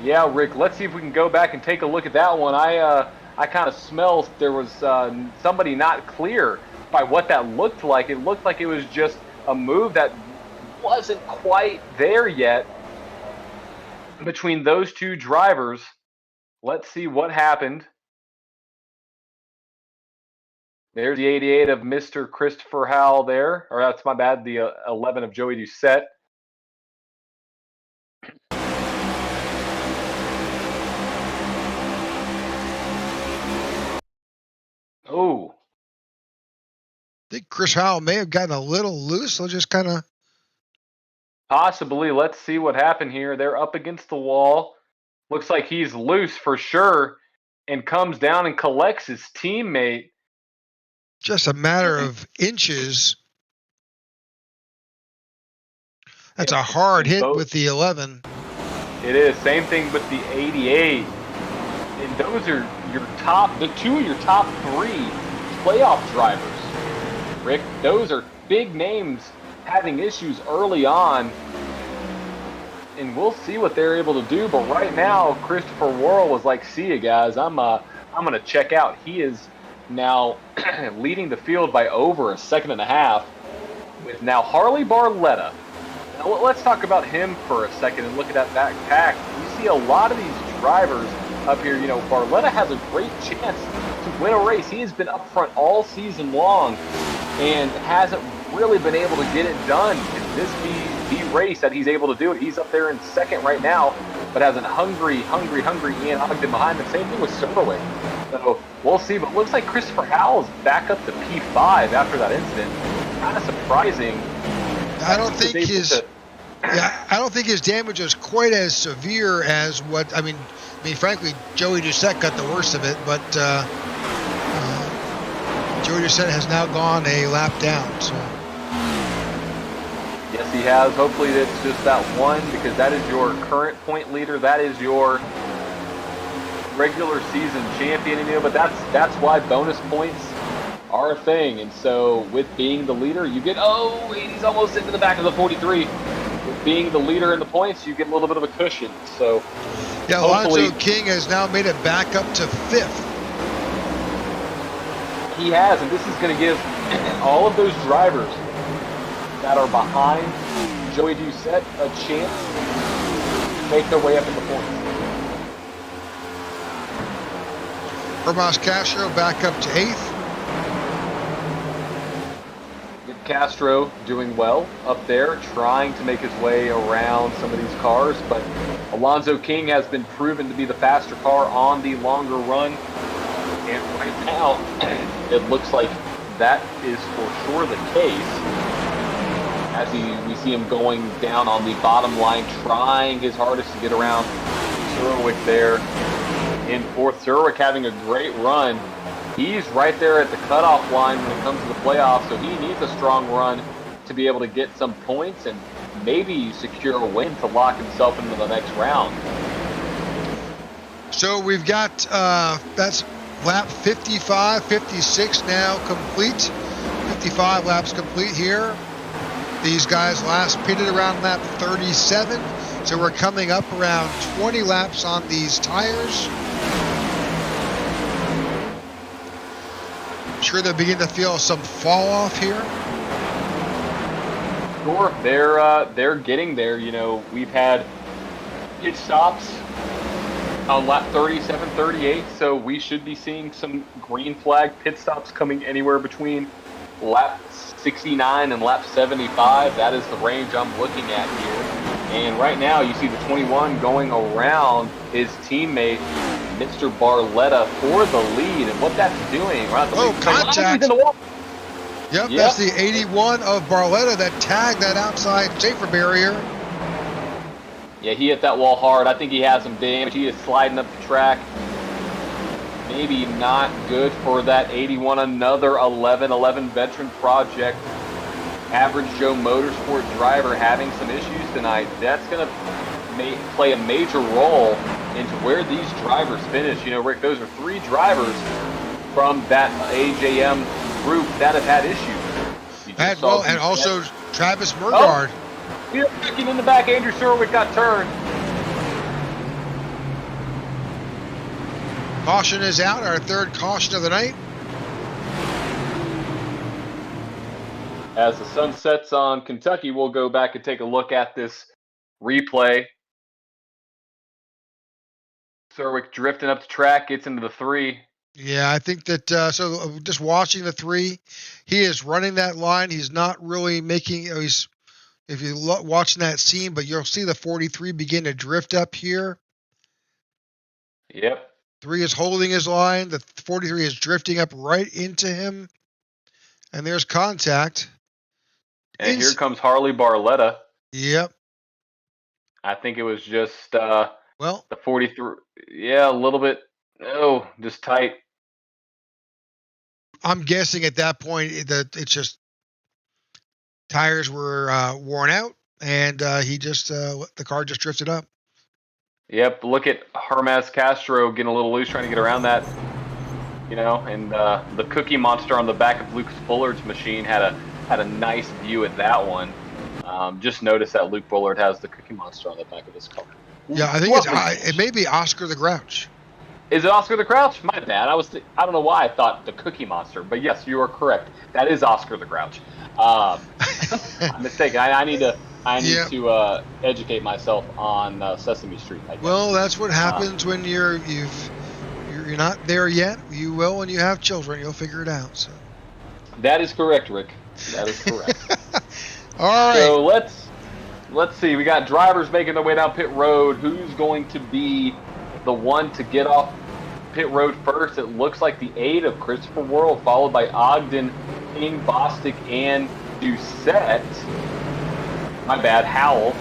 Yeah, Rick, let's see if we can go back and take a look at that one. I kind of smell there was somebody not clear by what that looked like. It looked like it was just a move that wasn't quite there yet between those 2 drivers. Let's see what happened. There's the 88 of Mr. Christopher Howell there. Or that's my bad, the 11 of Joey Doucette. Oh. I think Chris Howell may have gotten a little loose. So just kind of. Possibly. Let's see what happened here. They're up against the wall. Looks like he's loose for sure, and comes down and collects his teammate. Just a matter of inches. That's a hard hit with the 11. It is. Same thing with the 88. And those are the 2 of your top 3 playoff drivers. Rick, those are big names having issues early on. And we'll see what they're able to do. But right now, Christopher Worrell was like, see you guys, I'm going to check out. He is now leading the field by over 1.5 seconds with now Harley Barletta. Now let's talk about him for a second and look at that back pack. You see a lot of these drivers up here. You know, Barletta has a great chance to win a race. He has been up front all season long and hasn't really been able to get it done. Can this be the race that he's able to do it? He's up there in second right now, but has a hungry Ian Ogden behind him. Same thing with Silverway. So we'll see, but it looks like Christopher Howell's back up to P5 after that incident. Kind of surprising. I don't think his damage was quite as severe as what, I mean, frankly, Joey Doucette got the worst of it, but Joey Doucette has now gone a lap down. So. Yes, he has. Hopefully it's just that one, because that is your current point leader. That is your regular season champion, but that's why bonus points are a thing. And so with being the leader, you get, he's almost into the back of the 43. With being the leader in the points, you get a little bit of a cushion. So yeah, Alonzo King has now made it back up to 5th. He has, and this is going to give all of those drivers that are behind Joey Doucette a chance to make their way up in the points. Hermas Castro back up to 8th. Castro doing well up there, trying to make his way around some of these cars, but Alonzo King has been proven to be the faster car on the longer run, and right now it looks like that is for sure the case, as we see him going down on the bottom line, trying his hardest to get around Zerwick there in 4th. Zerwick having a great run. He's right there at the cutoff line when it comes to the playoffs, so he needs a strong run to be able to get some points and maybe secure a win to lock himself into the next round. So we've got, that's lap 55, 56 now complete. 55 laps complete here. These guys last pitted around lap 37, so we're coming up around 20 laps on these tires. Sure, they're beginning to feel some fall off here. Sure, they're getting there. We've had pit stops on lap 37, 38, so we should be seeing some green flag pit stops coming anywhere between lap 69 and lap 75. That is the range I'm looking at here. And right now, you see the 21 going around his teammate, Mr. Barletta, for the lead. And what that's doing, right? Contact. Yep, that's the 81 of Barletta that tagged that outside safer barrier. Yeah, he hit that wall hard. I think he has some damage. He is sliding up the track. Maybe not good for that 81. Another 11-11 veteran project. Average Joe Motorsport driver having some issues tonight. That's going to play a major role into where these drivers finish. Rick, those are 3 drivers from that AJM group that have had issues. And also Travis Murgaard. We're picking in the back. Andrew Zerwick got turned. Caution is out, our 3rd caution of the night. As the sun sets on Kentucky, we'll go back and take a look at this replay. Zerwick drifting up the track, gets into the 3. Yeah, I think that, so just watching the 3, he is running that line. He's not really making, if you're watching that scene, but you'll see the 43 begin to drift up here. Yep. 3 is holding his line. The 43 is drifting up right into him. And there's contact. And here comes Harley Barletta. Yep. I think it was just the 43. Yeah, a little bit. Oh, just tight. I'm guessing at that point that it's just tires were worn out, and the car just drifted up. Yep. Look at Hermas Castro getting a little loose, trying to get around that. And the Cookie Monster on the back of Luke Bullard's machine had a nice view at that one. Just notice that Luke Bullard has the Cookie Monster on the back of his car. Yeah, I think it may be Oscar the Grouch. Is it Oscar the Grouch? My bad. I don't know why I thought the Cookie Monster, but yes, you are correct. That is Oscar the Grouch. I'm mistaken. I need to educate myself on Sesame Street. Well, that's what happens when you're you're not there yet, you will when you have children. You'll figure it out. So. That is correct, Rick. That is correct. All right. So let's see. We got drivers making their way down pit road. Who's going to be the one to get off pit road first? It looks like the 8 of Christopher World, followed by Ogden, King, Bostic, and Doucette. My bad, Howell.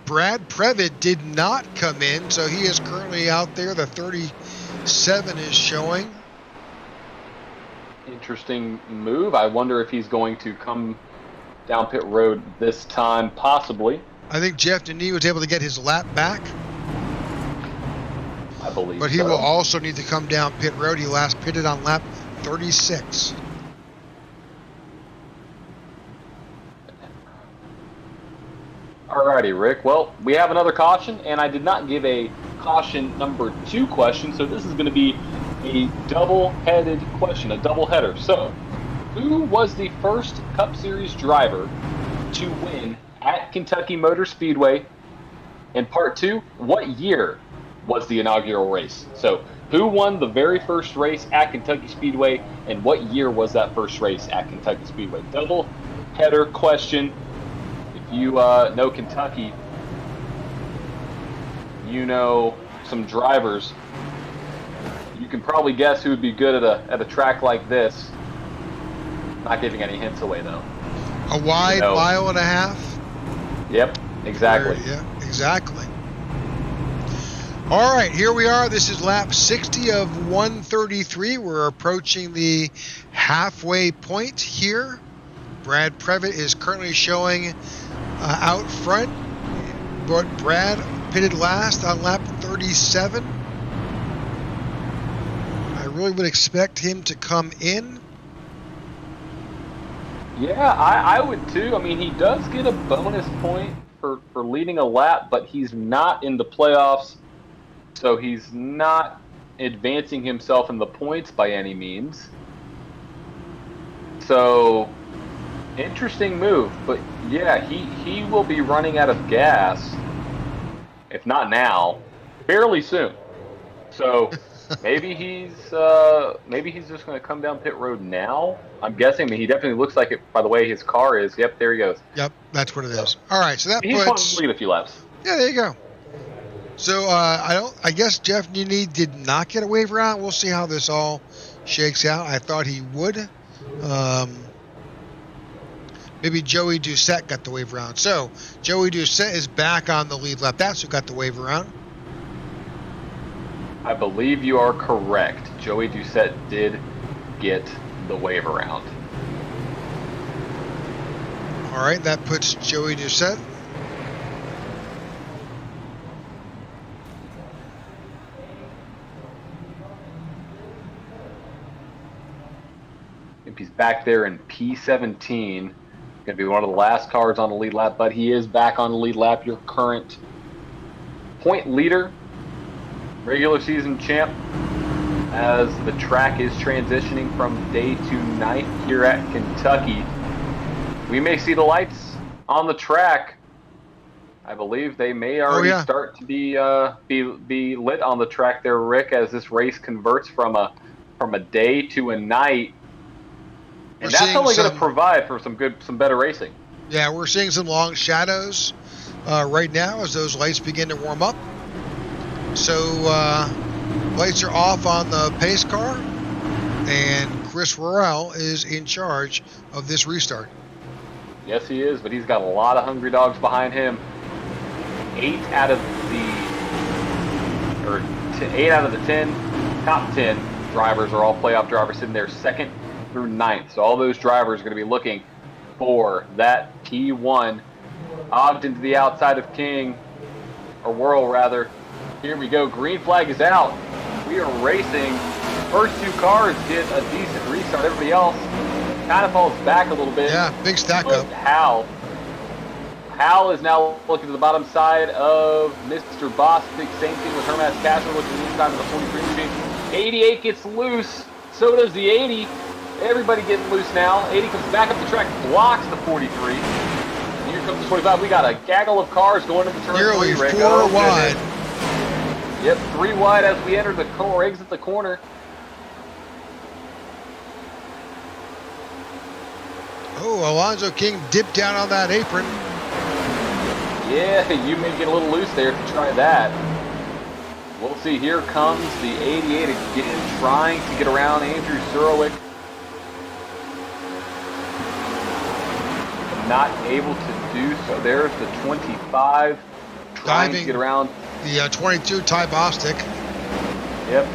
Brad Previtt did not come in, so he is currently out there. The 37 is showing. Interesting move. I wonder if he's going to come down pit road this time, possibly. I think Jeff Denis was able to get his lap back. I believe But he will also need to come down pit road. He last pitted on lap 36. Alrighty, Rick. Well, we have another caution, and I did not give a caution number 2 question, so this is going to be a double-headed question, a double-header. So, who was the first Cup Series driver to win at Kentucky Motor Speedway? And part 2, what year was the inaugural race? So, who won the very first race at Kentucky Speedway, and what year was that first race at Kentucky Speedway? Double-header question. If you know Kentucky, you know some drivers. You can probably guess who would be good at a track like this. Not giving any hints away, though. A wide mile and a half? Yep, exactly. Yeah, exactly. All right, here we are. This is lap 60 of 133. We're approaching the halfway point here. Brad Previtt is currently showing out front, but Brad pitted last on lap 37. I really would expect him to come in. Yeah, I would too. I mean, he does get a bonus point for leading a lap, but he's not in the playoffs, so he's not advancing himself in the points by any means. So, interesting move, but yeah, he will be running out of gas, if not now, fairly soon. So maybe he's just going to come down pit road now. I'm guessing. I mean, he definitely looks like it by the way his car is. Yep, there he goes. Yep, that's what it is. All right, so that he's puts. going to lead a few laps. Yeah, there you go. So I guess Jeff Denis did not get a waiver out. We'll see how this all shakes out. I thought he would. Maybe Joey Doucette got the waiver round. So Joey Doucette is back on the lead lap. That's who got the waiver round. I believe you are correct. Joey Doucette did get the waiver round. All right, that puts Joey Doucette. He's back there in P17. Going to be one of the last cars on the lead lap, but he is back on the lead lap. Your current point leader, regular season champ, as the track is transitioning from day to night here at Kentucky. We may see the lights on the track. I believe they may already start to be lit on the track there, Rick, as this race converts from a day to a night. And that's only going to provide for some better racing. Yeah, we're seeing some long shadows right now as those lights begin to warm up. So lights are off on the pace car, and Chris Royale is in charge of this restart. Yes, he is, but he's got a lot of hungry dogs behind him. 8 out of the 10 top 10 drivers are all playoff drivers sitting there second through 9th. So all those drivers are going to be looking for that P1. Ogden to the outside of King, or Worrell rather. Here we go. Green flag is out. We are racing. First 2 cars get a decent restart. Everybody else kind of falls back a little bit. Yeah, big stack up. Hal is now looking to the bottom side of Mr. Bostic. Same thing with Hermas Castro looking to the inside of the 43 machine. 88 gets loose. So does the 80. Everybody getting loose now. 80 comes back up the track, blocks the 43. Here comes the 25. We got a gaggle of cars going into turn 3. Nearly Rick. 4 wide. Yep, 3 wide as we enter the car, exit the corner. Oh, Alonzo King dipped down on that apron. Yeah, you may get a little loose there if you try that. We'll see. Here comes the 88 again, trying to get around Andrew Surowick. Not able to do so. There's the 25 trying to get around. The 22 Ty Bostic. Yep.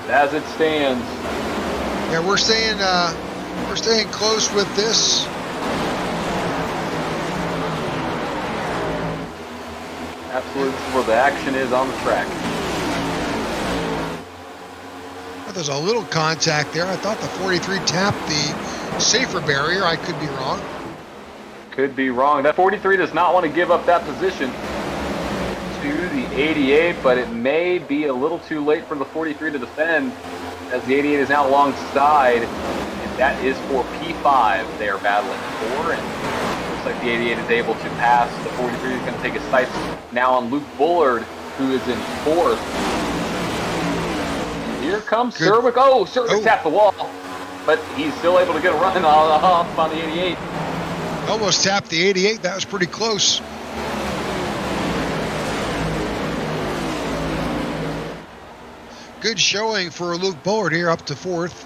As it stands. Yeah, we're staying close with this. Absolutely, this is where the action is on the track. Well, there's a little contact there. I thought the 43 tapped the safer barrier. I could be wrong. Could be wrong. That 43 does not want to give up that position to the 88, but it may be a little too late for the 43 to defend, as the 88 is now alongside, and that is for P5 they are battling for, and looks like the 88 is able to pass. The 43 is going to take his sights now on Luke Bullard, who is in 4th. Here comes Surowick. Oh, Surowick tapped the wall, but he's still able to get a run off on the 88. Almost tapped the 88. That was pretty close. Good showing for Luke Bullard here, up to 4th.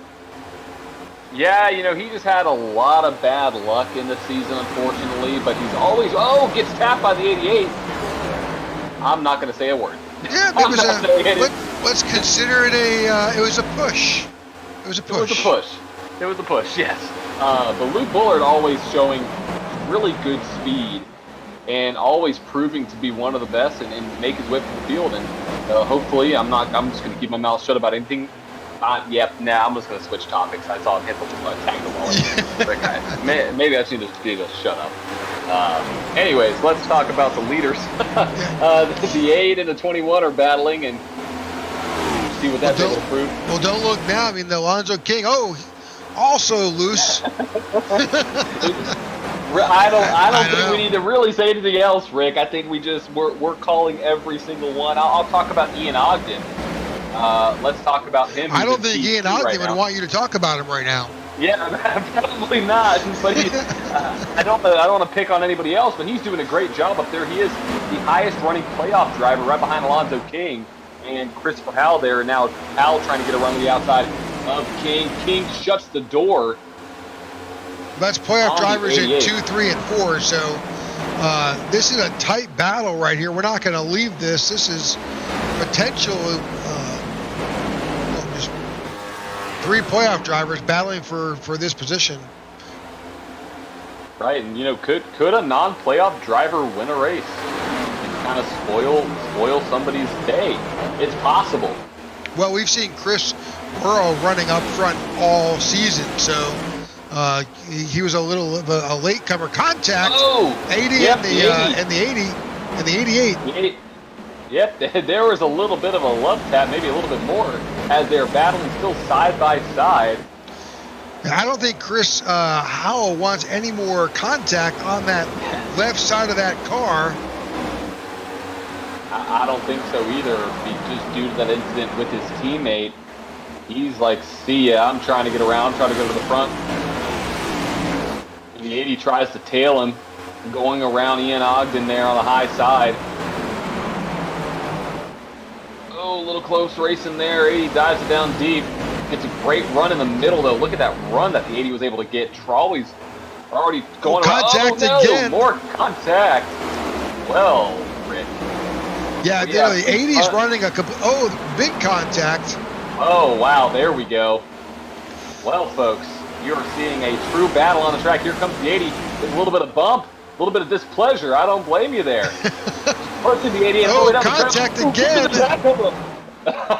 Yeah, you know, he just had a lot of bad luck in the season, unfortunately, but he's always, gets tapped by the 88. I'm not going to say a word. Yeah, it was let's consider it it was a push. It was a push. It was a push, yes. But Luke Bullard always showing really good speed and always proving to be one of the best and make his way to the field. And hopefully, I'm just going to keep my mouth shut about anything. I'm just going to switch topics. I saw him hit the tag the wall. Maybe I just need to shut up. Anyways, let's talk about the leaders. The 8 and the 21 are battling, and see what that's able to prove. Well, don't look now. I mean, the Alonzo King, also loose. I don't think we need to really say anything else, Rick. I think we're calling every single one. I'll talk about Ian Ogden. Let's talk about him. I don't think Ian Ogden would want you to talk about him right now. Yeah, probably not. But I don't want to pick on anybody else, but he's doing a great job up there. He is the highest running playoff driver, right behind Alonzo King and Christopher Howell there. And now Howell trying to get a run to the outside of King. King shuts the door. That's playoff drivers in 2, 3, and 4. So this is a tight battle right here. We're not going to leave this. This is potential. Just 3 playoff drivers battling for this position. Right, and could a non-playoff driver win a race and kind of spoil somebody's day? It's possible. Well, we've seen Chris Burrow running up front all season, so he was a little of a latecomer. Contact. 80 yep, and the 80 and the 88. Yep, there was a little bit of a love tap, maybe a little bit more, as they're battling still side by side. I don't think Chris Howell wants any more contact on that left side of that car. I don't think so either, just due to that incident with his teammate. He's like, see ya, I'm trying to get around, trying to go to the front. And the 80 tries to tail him, going around Ian Ogden there on the high side. A little close racing there. 80 dives it down deep. Gets a great run in the middle, though. Look at that run that the 80 was able to get. Trolley's already going around. Contact again. More contact. Well, Rick. Yeah, the 80's running big contact. Oh, wow. There we go. Well, folks, you're seeing a true battle on the track. Here comes the 80. There's a little bit of bump, a little bit of displeasure. I don't blame you there. Pushing the 80 contact again.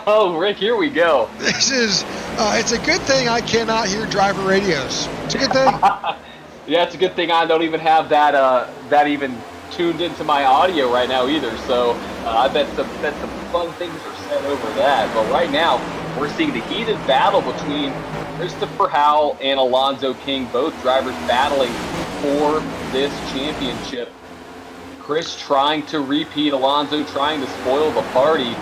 Oh, Rick, here we go. This is, it's a good thing I cannot hear driver radios. It's a good thing. Yeah, it's a good thing I don't even have that even tuned into my audio right now either. So I bet some fun things are said over that. But right now, we're seeing the heated battle between Christopher Howell and Alonzo King, both drivers battling for this championship. Chris trying to repeat, Alonso trying to spoil the party.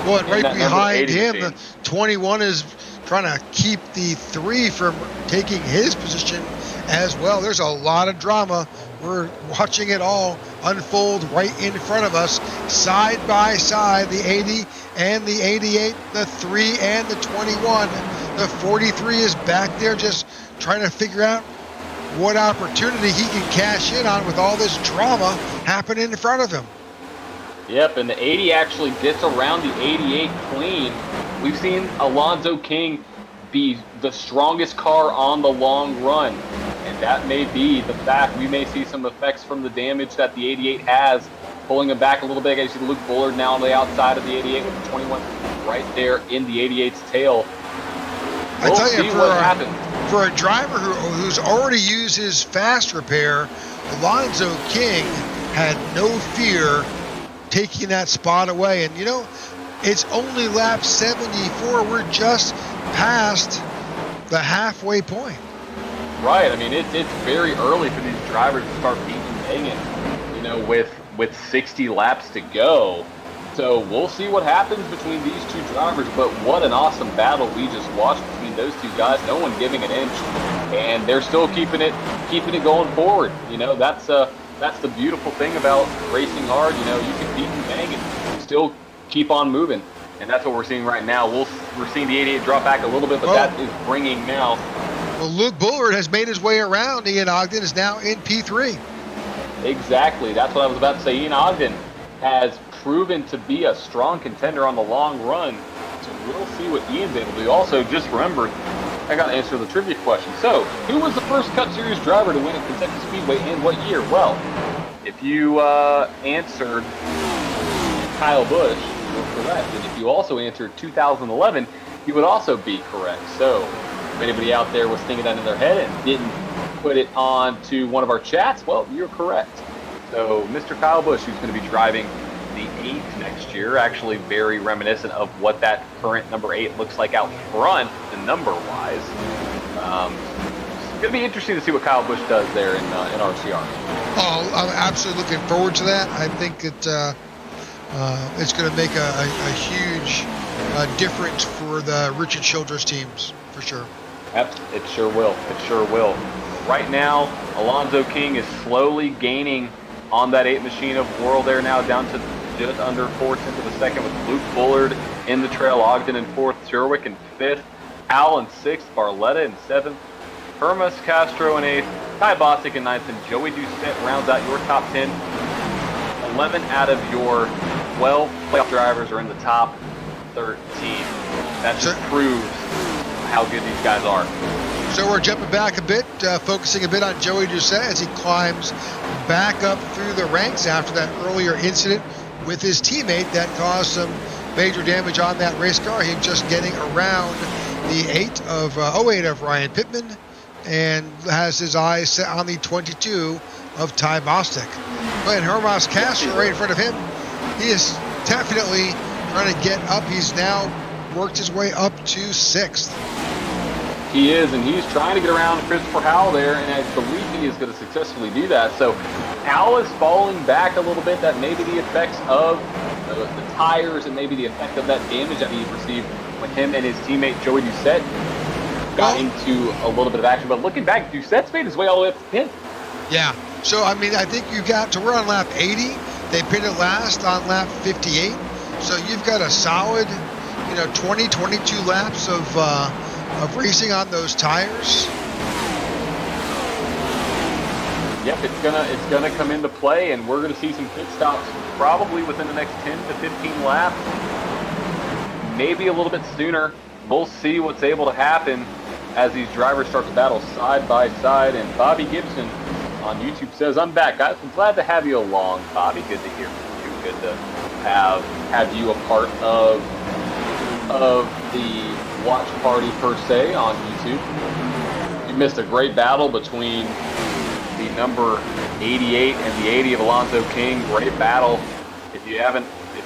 Well, and right behind him, machine. the 21 is trying to keep the 3 from taking his position as well. There's a lot of drama. We're watching it all unfold right in front of us, side by side, the 80 and the 88, the 3 and the 21. The 43 is back there just trying to figure out what opportunity he can cash in on with all this drama happening in front of him. Yep, and the 80 actually gets around the 88 clean. We've seen Alonso King be the strongest car on the long run, and that may be the fact. We may see some effects from the damage that the 88 has, pulling him back a little bit. You see Luke Bullard now on the outside of the 88 with the 21 right there in the 88's tail. I tell you, for a driver who's already used his fast repair, Alonso King had no fear taking that spot away. And, you know, it's only lap 74. We're just past the halfway point. Right. I mean, it's very early for these drivers to start beating Megan, you know, with 60 laps to go. So we'll see what happens between these two drivers. But what an awesome battle we just watched between those two guys. No one giving an inch, and they're still keeping it going forward. You know, that's the beautiful thing about racing hard. You know, you can beat and bang and still keep on moving, and that's what we're seeing right now. We're seeing the 88 drop back a little bit, but that is bringing now. Well, Luke Bullard has made his way around. Ian Ogden is now in P3. Exactly. That's what I was about to say. Ian Ogden has proven to be a strong contender on the long run. So we'll see what Ian's able to do. Also, just remember, I got to answer the trivia question. So, who was the first Cup Series driver to win at Kentucky Speedway and what year? Well, if you answered Kyle Busch, you were correct. And if you also answered 2011, you would also be correct. So, if anybody out there was thinking that in their head and didn't put it on to one of our chats, well, you're correct. So, Mr. Kyle Busch, who's going to be driving the 8 next year, actually very reminiscent of what that current number 8 looks like out front, the number-wise. It's going to be interesting to see what Kyle Busch does there in RCR. Oh, I'm absolutely looking forward to that. I think it's going to make a huge difference for the Richard Childress teams, for sure. It sure will. It sure will. Right now, Alonso King is slowly gaining on that 8 machine of World Air now, down to just under 4th into the second, with Luke Bullard in the trail, Ogden in 4th, Sherwick in 5th, Al in 6th, Barletta in 7th, Hermas Castro in 8th, Ty Bosick in 9th, and Joey Doucette rounds out your top 10. 11 out of your 12 playoff drivers are in the top 13. That just proves how good these guys are. So we're jumping back a bit, focusing a bit on Joey Doucette as he climbs back up through the ranks after that earlier incident with his teammate that caused some major damage on that race car. Him just getting around the 08 of Ryan Pittman, and has his eyes set on the 22 of Ty Bostic. But Hermas Castro right in front of him, he is definitely trying to get up. He's now worked his way up to 6th. He is, and he's trying to get around Christopher Howell there, and I believe he is going to successfully do that. So Howell is falling back a little bit. That may be the effects of the tires and maybe the effect of that damage that he received when him and his teammate Joey Doucette got into a little bit of action. But looking back, Doucette's made his way all the way up to 10th. Yeah, so I mean, I think we're on lap 80. They pitted last on lap 58. So you've got a solid, 20, 22 laps of racing on those tires. Yep, it's gonna come into play, and we're gonna see some pit stops probably within the next 10 to 15 laps, maybe a little bit sooner. We'll see what's able to happen as these drivers start to battle side by side. And Bobby Gibson on YouTube says, "I'm back, guys. I'm glad to have you along, Bobby. Good to hear from you. Good to have you a part of the watch party per se on YouTube." You missed a great battle between the number 88 and the 80 of Alonso King. Great battle. If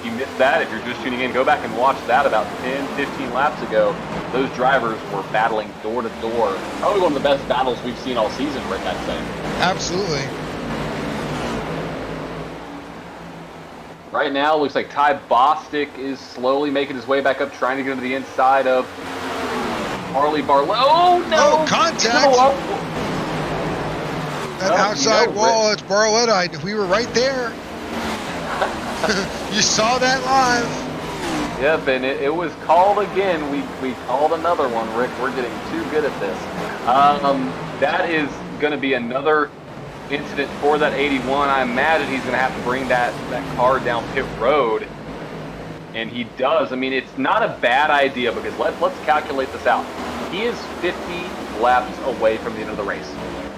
you missed that, if you're just tuning in, go back and watch that about 10, 15 laps ago. Those drivers were battling door to door. Probably one of the best battles we've seen all season, Rick, I'd say. Absolutely. Right now, it looks like Ty Bostic is slowly making his way back up, trying to get to the inside of Harley Barlow. Oh, no! Oh, contact! That outside wall, it's Barletta. We were right there. You saw that live. Yep, and it was called again. We called another one, Rick. We're getting too good at this. That is going to be another incident for that 81. I imagine he's going to have to bring that car down pit road, and he does. I mean, it's not a bad idea because let's calculate this out. He is 50 laps away from the end of the race.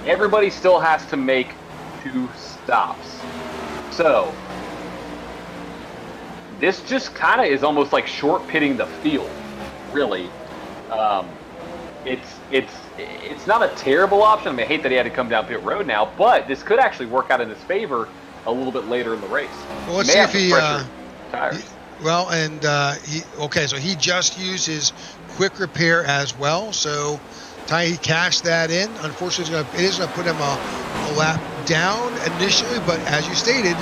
Everybody still has to make 2 stops. So this just kind of is almost like short pitting the field, really. It's not a terrible option. I mean, I hate that he had to come down pit road now, but this could actually work out in his favor a little bit later in the race. Well, let's see if he tires. Well, and so he just used his quick repair as well. So he cashed that in. Unfortunately, it is going to put him a lap down initially, but as you stated,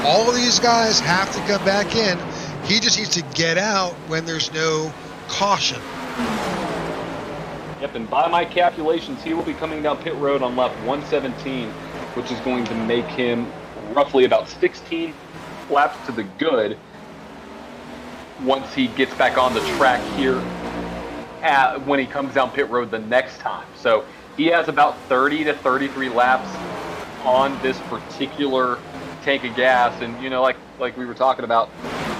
all of these guys have to come back in. He just needs to get out when there's no caution. Yep, and by my calculations, he will be coming down pit road on lap 117, which is going to make him roughly about 16 laps to the good once he gets back on the track here when he comes down pit road the next time. So he has about 30 to 33 laps on this particular tank of gas, and like we were talking about,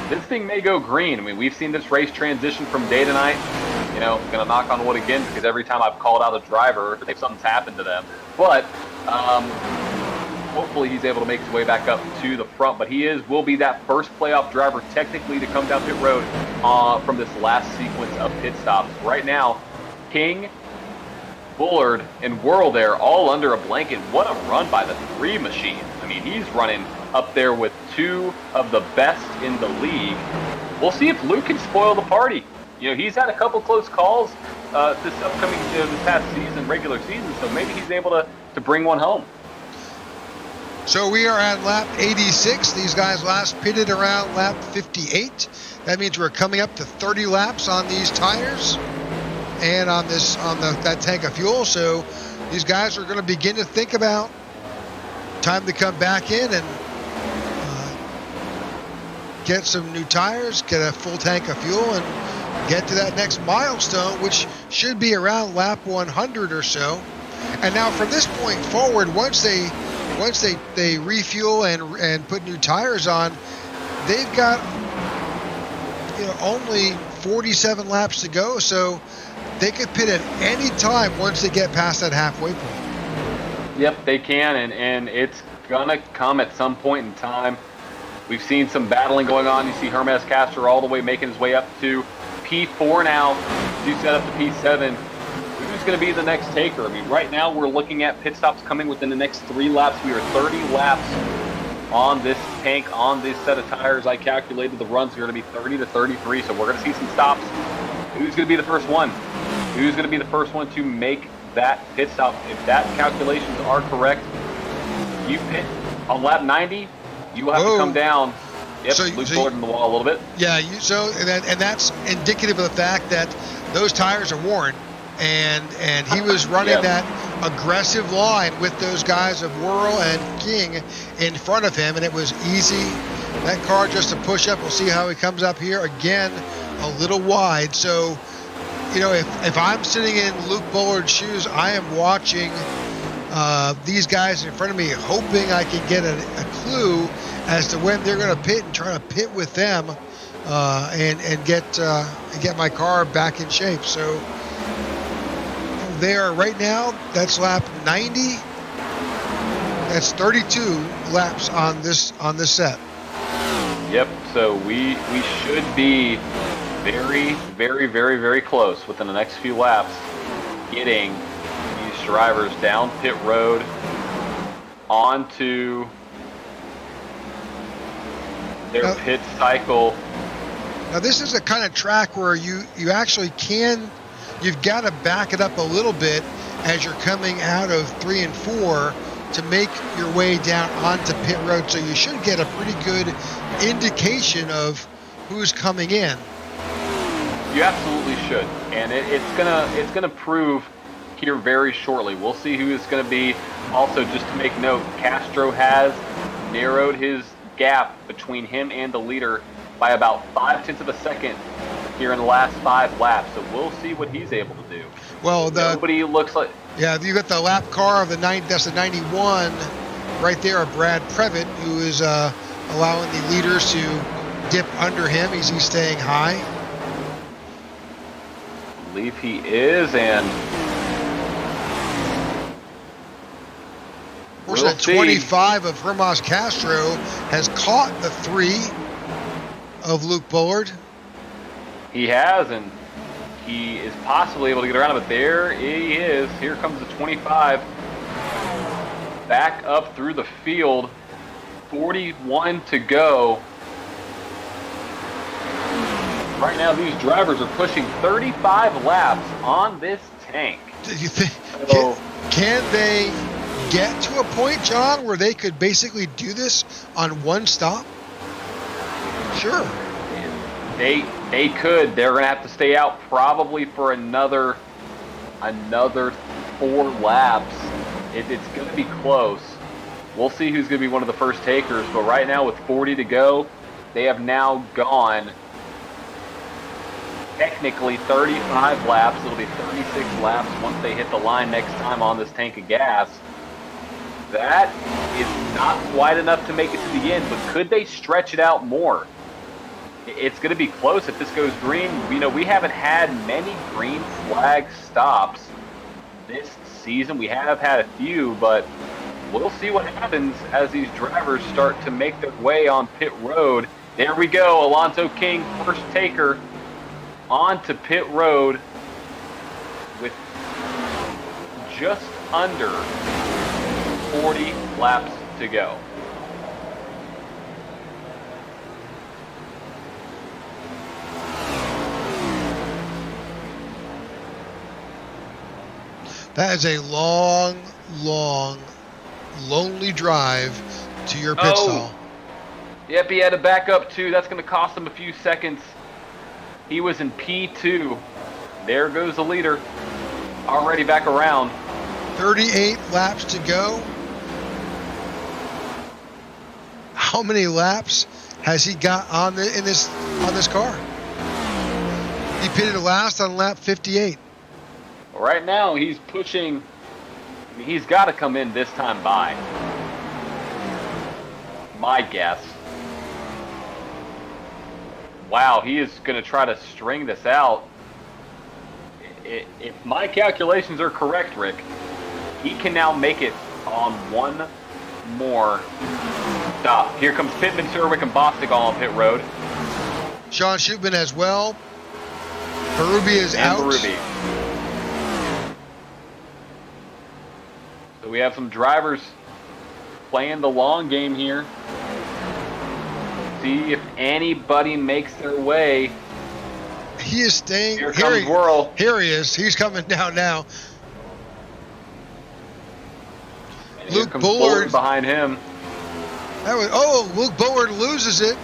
this thing may go green. I mean, we've seen this race transition from day to night. I'm going to knock on wood again because every time I've called out a driver, something's happened to them. But hopefully he's able to make his way back up to the front. But he will be that first playoff driver technically to come down pit road from this last sequence of pit stops. Right now, King, Bullard, and Worrell there all under a blanket. What a run by the 3 machine. I mean, he's running up there with 2 of the best in the league. We'll see if Luke can spoil the party. He's had a couple close calls this upcoming, this past season, regular season, so maybe he's able to bring one home. So we are at lap 86. These guys last pitted around lap 58. That means we're coming up to 30 laps on these tires and on that tank of fuel. So these guys are going to begin to think about time to come back in and get some new tires, get a full tank of fuel, and get to that next milestone, which should be around lap 100 or so. And now from this point forward, once they refuel and put new tires on, they've got only 47 laps to go, so they could pit at any time once they get past that halfway point. Yep, they can, and it's gonna come at some point in time. We've seen some battling going on. You see Hermes Castro all the way making his way up to P4 now. Do set up to P7. Who's going to be the next taker? I mean, right now we're looking at pit stops coming within the next 3 laps. We are 30 laps on this tank, on this set of tires. I calculated the runs are going to be 30 to 33, so we're going to see some stops. Who's going to be the first one? Who's going to be the first one to make that pit stop? If that calculations are correct, you pit on lap 90, you have to come down. Yep, so Luke Bullard in the wall a little bit. Yeah, and that's indicative of the fact that those tires are worn, and he was running that aggressive line with those guys of Worrell and King in front of him, and it was easy. That car just to push up. We'll see how he comes up here again, a little wide. So, if I'm sitting in Luke Bullard's shoes, I am watching these guys in front of me, hoping I can get a clue as to when they're going to pit and try to pit with them and get my car back in shape. So they are right now, that's lap 90. That's 32 laps on this set. Yep, so we should be very, very, very, very close within the next few laps getting these drivers down pit road onto their pit cycle. Now this is a kind of track where you actually you've got to back it up a little bit as you're coming out of 3 and 4 to make your way down onto pit road, so you should get a pretty good indication of who's coming in. You absolutely should, and it's gonna prove here very shortly. We'll see who it's gonna be. Also, just to make note, Castro has narrowed his gap between him and the leader by about 0.5 of a second here in the last 5 laps. So we'll see what he's able to do. Well, nobody looks like. Yeah, you got the lap car of that's the 91 right there, of Brad Previtt, who is allowing the leaders to dip under him. He's staying high. I believe he is, and Of course, that 25 of Hermas Castro has caught the 3 of Luke Bullard. He has, and he is possibly able to get around it, but there he is. Here comes the 25. Back up through the field. 41 to go. Right now, these drivers are pushing 35 laps on this tank. Do you think, So, can they get to a point, John, where they could basically do this on one stop? Sure. They could. They're going to have to stay out probably for another 4 laps. It's going to be close. We'll see who's going to be one of the first takers. But right now, with 40 to go, they have now gone technically 35 laps. It'll be 36 laps once they hit the line next time on this tank of gas. That is not quite enough to make it to the end, but could they stretch it out more? It's going to be close if this goes green. You know, we haven't had many green flag stops this season. We have had a few, but we'll see what happens as these drivers start to make their way on pit road. There we go. Alonso King, first taker, onto pit road with just under 40 laps to go. That is a long, long, lonely drive to your pit stall. Yep, he had to back up too. That's going to cost him a few seconds. He was in P2. There goes the leader. Already back around. 38 laps to go. How many laps has he got on this car? He pitted last on lap 58. Right now, he's pushing. He's got to come in this time by. My guess. Wow, he is going to try to string this out. If my calculations are correct, Rick, he can now make it on one more stop. Here comes Pittman, Sherwick, and Bostic all on pit road. Sean Schupman as well. Berube is out. Berube. So we have some drivers playing the long game here. See if anybody makes their way. He is staying. Here comes Whirl. Here he is. He's coming down now. And Luke here comes Bullard behind him. Luke Bullard loses it.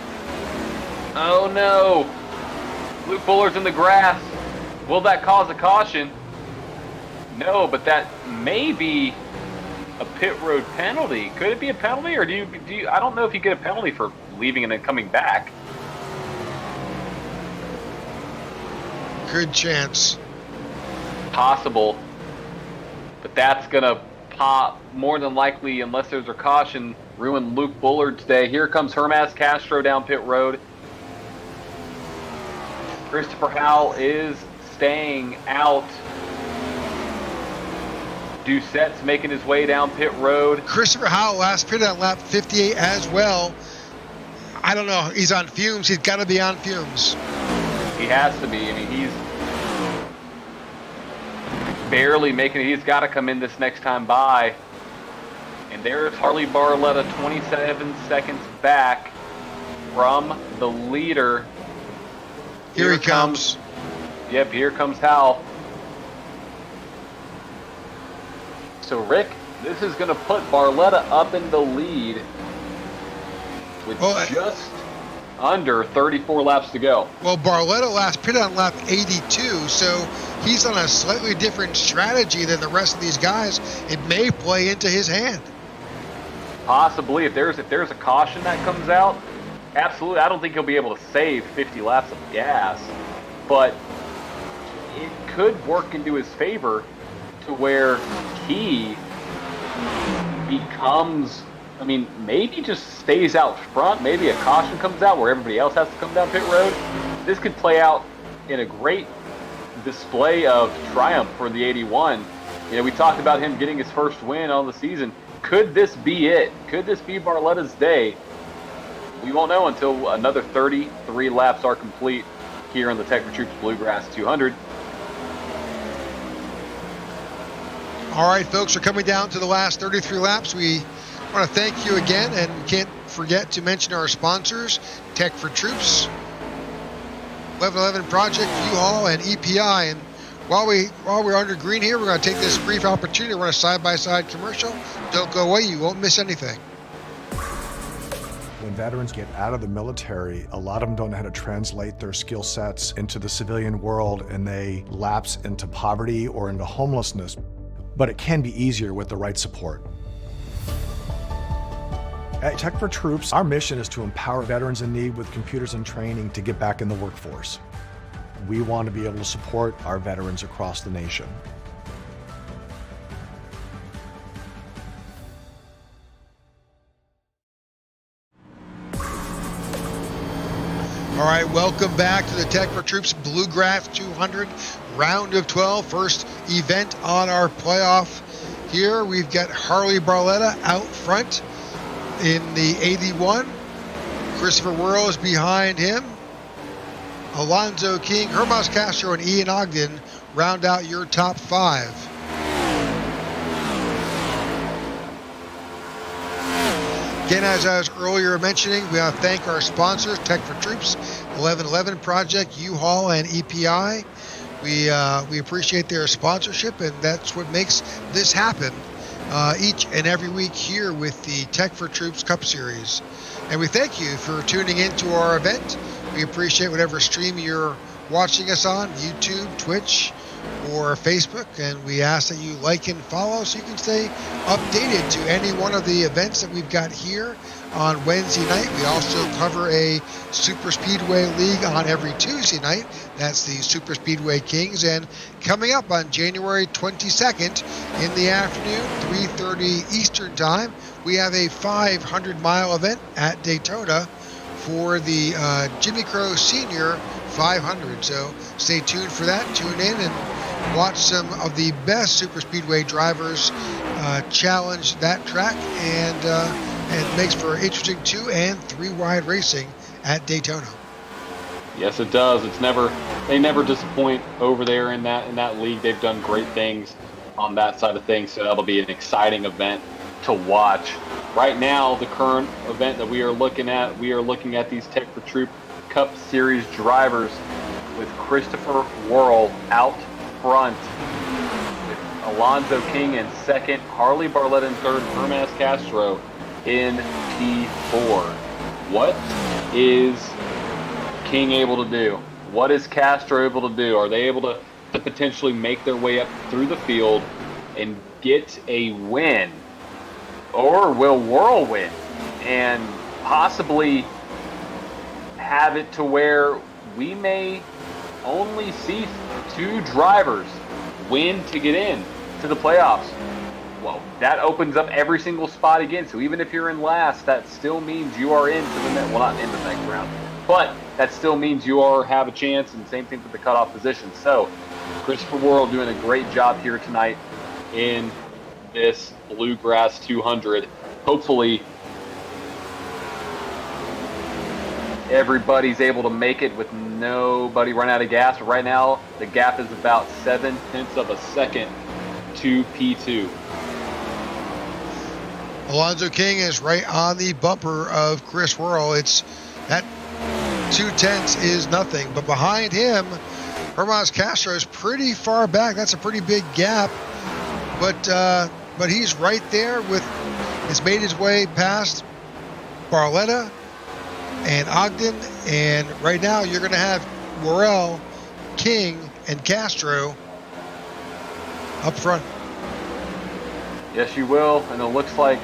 Oh no. Luke Bullard's in the grass. Will that cause a caution? No, but that may be a pit road penalty. Could it be a penalty, or do you? I don't know if you get a penalty for leaving and then coming back. Good chance. Possible, but that's gonna pop more than likely, unless there's a caution, ruin Luke Bullard's day. Here comes Hermas Castro down pit road. Christopher Howell is staying out. Doucette's making his way down pit road. Christopher Howell last pitted on lap 58 as well. I don't know. He's on fumes. He's got to be on fumes. He has to be. I mean, he's barely making it. He's got to come in this next time by. And there's Harley Barletta, 27 seconds back from the leader. Here he comes. Yep, here comes Howell. So, Rick, This is going to put Barletta up in the lead with just under 34 laps to go. Well, Barletta last pit on lap 82, so he's on a slightly different strategy than the rest of these guys. It may play into his hand. Possibly, if there's a caution that comes out, absolutely. I don't think he'll be able to save 50 laps of gas, but it could work into his favor to where he becomes, I mean, maybe just stays out front. Maybe a caution comes out where everybody else has to come down pit road. This could play out in a great display of triumph for the 81. You know, we talked about him getting his first win on the season. Could this be it? Could this be Barletta's day? We won't know until another 33 laps are complete here in the Tech4Troops Bluegrass 200. All right, folks, we're coming down to the last 33 laps. We want to thank you again, and we can't forget to mention our sponsors, Tech4Troops, 1111 Project, U-Haul, and EPI. And while we're under green here, we're going to take this brief opportunity to run a side-by-side commercial. Don't go away. You won't miss anything. When veterans get out of the military, a lot of them don't know how to translate their skill sets into the civilian world, and they lapse into poverty or into homelessness. But it can be easier with the right support. At Tech4Troops, our mission is to empower veterans in need with computers and training to get back in the workforce. We want to be able to support our veterans across the nation. All right, welcome back to the Tech4Troops Bluegrass 200 round of 12, first event on our playoff here. We've got Harley Barletta out front in the 81. Christopher Worrell is behind him. Alonzo King, Hermas Castro, and Ian Ogden round out your top five. Again, as I was earlier mentioning, we want to thank our sponsors, Tech4Troops, 1111 Project, U-Haul, and EPI. We appreciate their sponsorship, and that's what makes this happen each and every week here with the Tech4Troops Cup Series. And we thank you for tuning into our event. We appreciate whatever stream you're watching us on, YouTube, Twitch, or Facebook, and we ask that you like and follow so you can stay updated to any one of the events that we've got here on Wednesday night. We also cover a Super Speedway League on every Tuesday night. That's the Super Speedway Kings. And coming up on January 22nd in the afternoon, 3:30 Eastern Time, we have a 500-mile event at Daytona for the Jimmy Crow Senior 500. So stay tuned for that. Tune in and watch some of the best Super Speedway drivers challenge that track, and it makes for interesting 2 and 3 wide racing at Daytona. Yes, it does. They never disappoint over there in that league. They've done great things on that side of things, so that'll be an exciting event to watch. Right now, the current event that we are looking at these Tech4Troop Cup Series drivers with Christopher Worrell out front, with Alonzo King in second, Harley Barletta in third, Hermas Castro in P4. What is King able to do? What is Castro able to do? Are they able to potentially make their way up through the field and get a win? Or will Worrell win and possibly have it to where we may only see 2 drivers win to get in to the playoffs? Well, that opens up every single spot again. So even if you're in last, that still means you are into the next, well, not in the next round, but that still means you have a chance, and same thing with the cutoff position. So Christopher Worrell doing a great job here tonight in this Bluegrass 200. Hopefully everybody's able to make it with nobody run out of gas. But right now, the gap is about 0.7 of a second to P2. Alonzo King is right on the bumper of Chris Worrell. It's that 0.2 is nothing, but behind him, Hermas Castro is pretty far back. That's a pretty big gap, but but he's right there has made his way past Barletta and Ogden, and right now you're going to have Worrell, King, and Castro up front. Yes, you will, and it looks like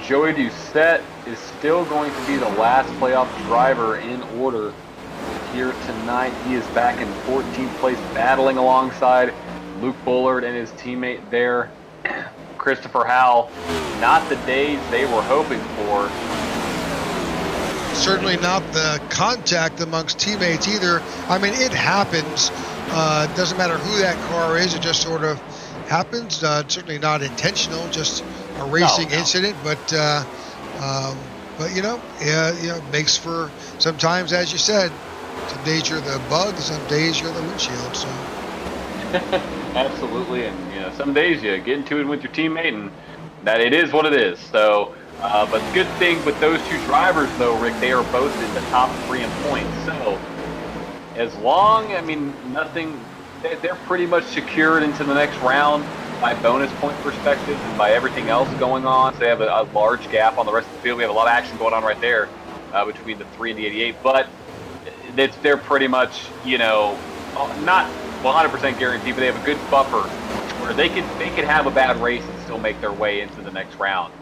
Joey Doucette is still going to be the last playoff driver in order here tonight. He is back in 14th place, battling alongside Luke Bullard and his teammate there, Christopher Howell. Not the days they were hoping for. Certainly not the contact amongst teammates either. I mean, it happens. It doesn't matter who that car is. It just sort of happens. Certainly not intentional, just a racing incident. But you know, makes for sometimes, as you said, some days you're the bug, some days you're the windshield. So. Absolutely, and some days you get into it with your teammate, and that it is what it is. So, but the good thing with those two drivers, though, Rick, they are both in the top 3 in points. So, as long, nothing, they're pretty much secured into the next round by bonus point perspective and by everything else going on. So they have a large gap on the rest of the field. We have a lot of action going on right there between the 3 and the 88, but they're pretty much, not 100% guaranteed, but they have a good buffer where they could have a bad race and still make their way into the next round.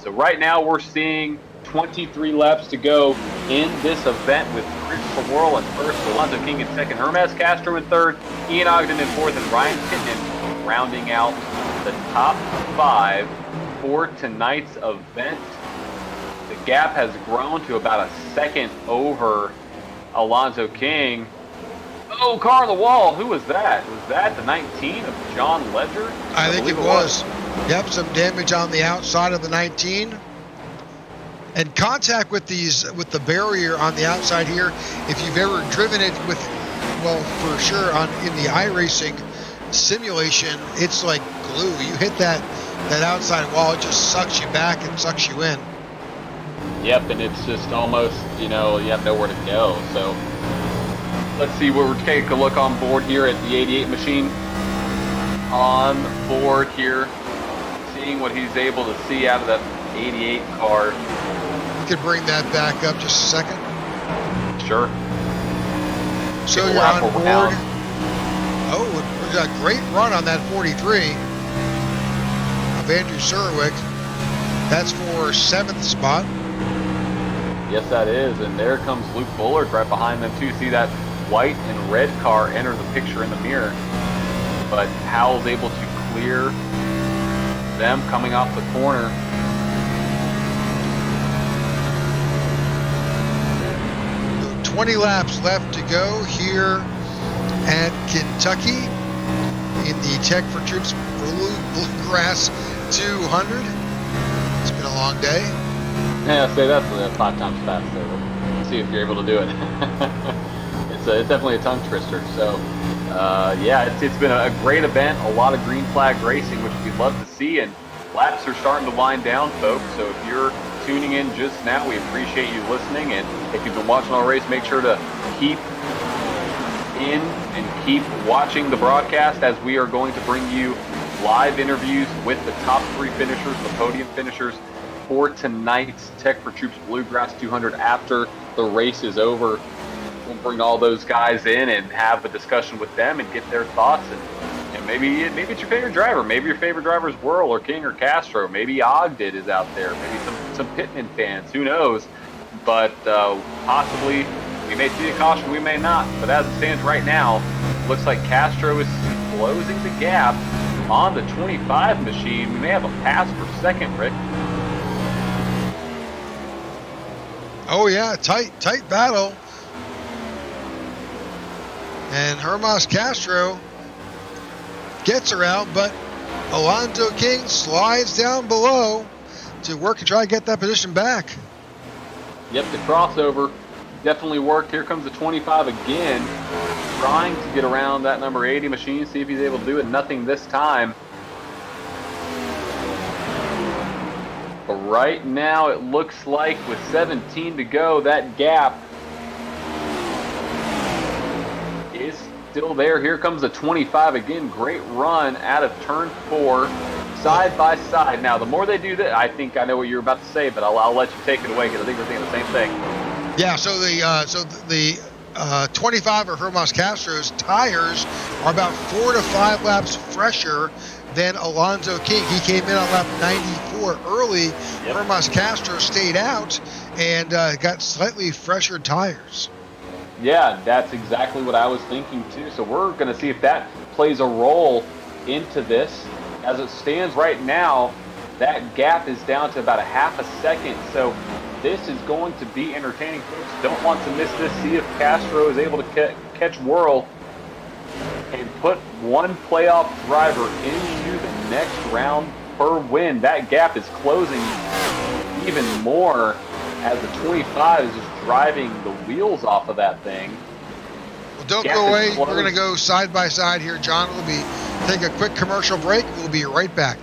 So right now we're seeing 23 laps to go in this event with Christopher Worrell in first, Alonzo King in second, Hermes Castro in third, Ian Ogden in fourth, and Ryan Pittman rounding out the top 5 for tonight's event. The gap has grown to about a second over Alonzo King. Oh, car on the wall. Who was that? Was that the 19 of John Ledger? I think it was. Yep, some damage on the outside of the 19. And contact with the barrier on the outside here, if you've ever driven it with, well, for sure in the iRacing simulation, it's like glue. You hit that outside wall, it just sucks you back and sucks you in. Yep, and it's just almost, you have nowhere to go. So let's see, we'll take a look on board here at the 88 machine. On board here, seeing what he's able to see out of that 88 car. You could bring that back up just a second. Sure. So you're on board. Oh, we got a great run on that 43 of Andrew Surwick. That's for 7th spot. Yes, that is. And there comes Luke Bullard right behind them, too. See that white and red car enter the picture in the mirror. But Howell's able to clear them coming off the corner. So 20 laps left to go here at Kentucky in the Tech4Troops Bluegrass 200. It's been a long day. Yeah, say that's 5 times faster. Let's see if you're able to do it. It's definitely a tongue twister. So, it's been a great event, a lot of green flag racing, which we'd love to see, and laps are starting to wind down, folks. So if you're tuning in just now, we appreciate you listening, and if you've been watching our race, make sure to keep in and keep watching the broadcast, as we are going to bring you live interviews with the top 3 finishers, the podium finishers, for tonight's Tech4Troops Bluegrass 200 after the race is over. We'll bring all those guys in and have a discussion with them and get their thoughts. And maybe it's your favorite driver. Maybe your favorite driver is Worrell or King or Castro. Maybe Ogden is out there. Maybe some Pittman fans. Who knows? But possibly we may see a caution, we may not. But as it stands right now, looks like Castro is closing the gap on the 25 machine. We may have a pass for second, Rick. Oh yeah, tight battle. And Hermas Castro gets her out, but Alonzo King slides down below to work and try to get that position back. Yep, the crossover definitely worked. Here comes the 25 again, trying to get around that number 80 machine, see if he's able to do it. Nothing this time. But right now it looks like with 17 to go, that gap is still there. Here comes the 25 again. Great run out of turn 4. side by side. Now, the more they do that, I think I know what you're about to say, but I'll let you take it away because I think we're saying the same thing. Yeah, so the 25 of Hermas Castro's tires are about 4 to 5 laps fresher than Alonzo King. He came in on lap 94 early. Yep. Hermas Castro stayed out and got slightly fresher tires. Yeah, that's exactly what I was thinking too. So we're going to see if that plays a role into this. As it stands right now, that gap is down to about a half a second. So this is going to be entertaining. Folks don't want to miss this. See if Castro is able to catch Whirl and put one playoff driver into the next round per win. That gap is closing even more as the 25 is just driving the wheels off of that thing. Well, don't go away. We're going to go side by side here, John. We'll take a quick commercial break. We'll be right back.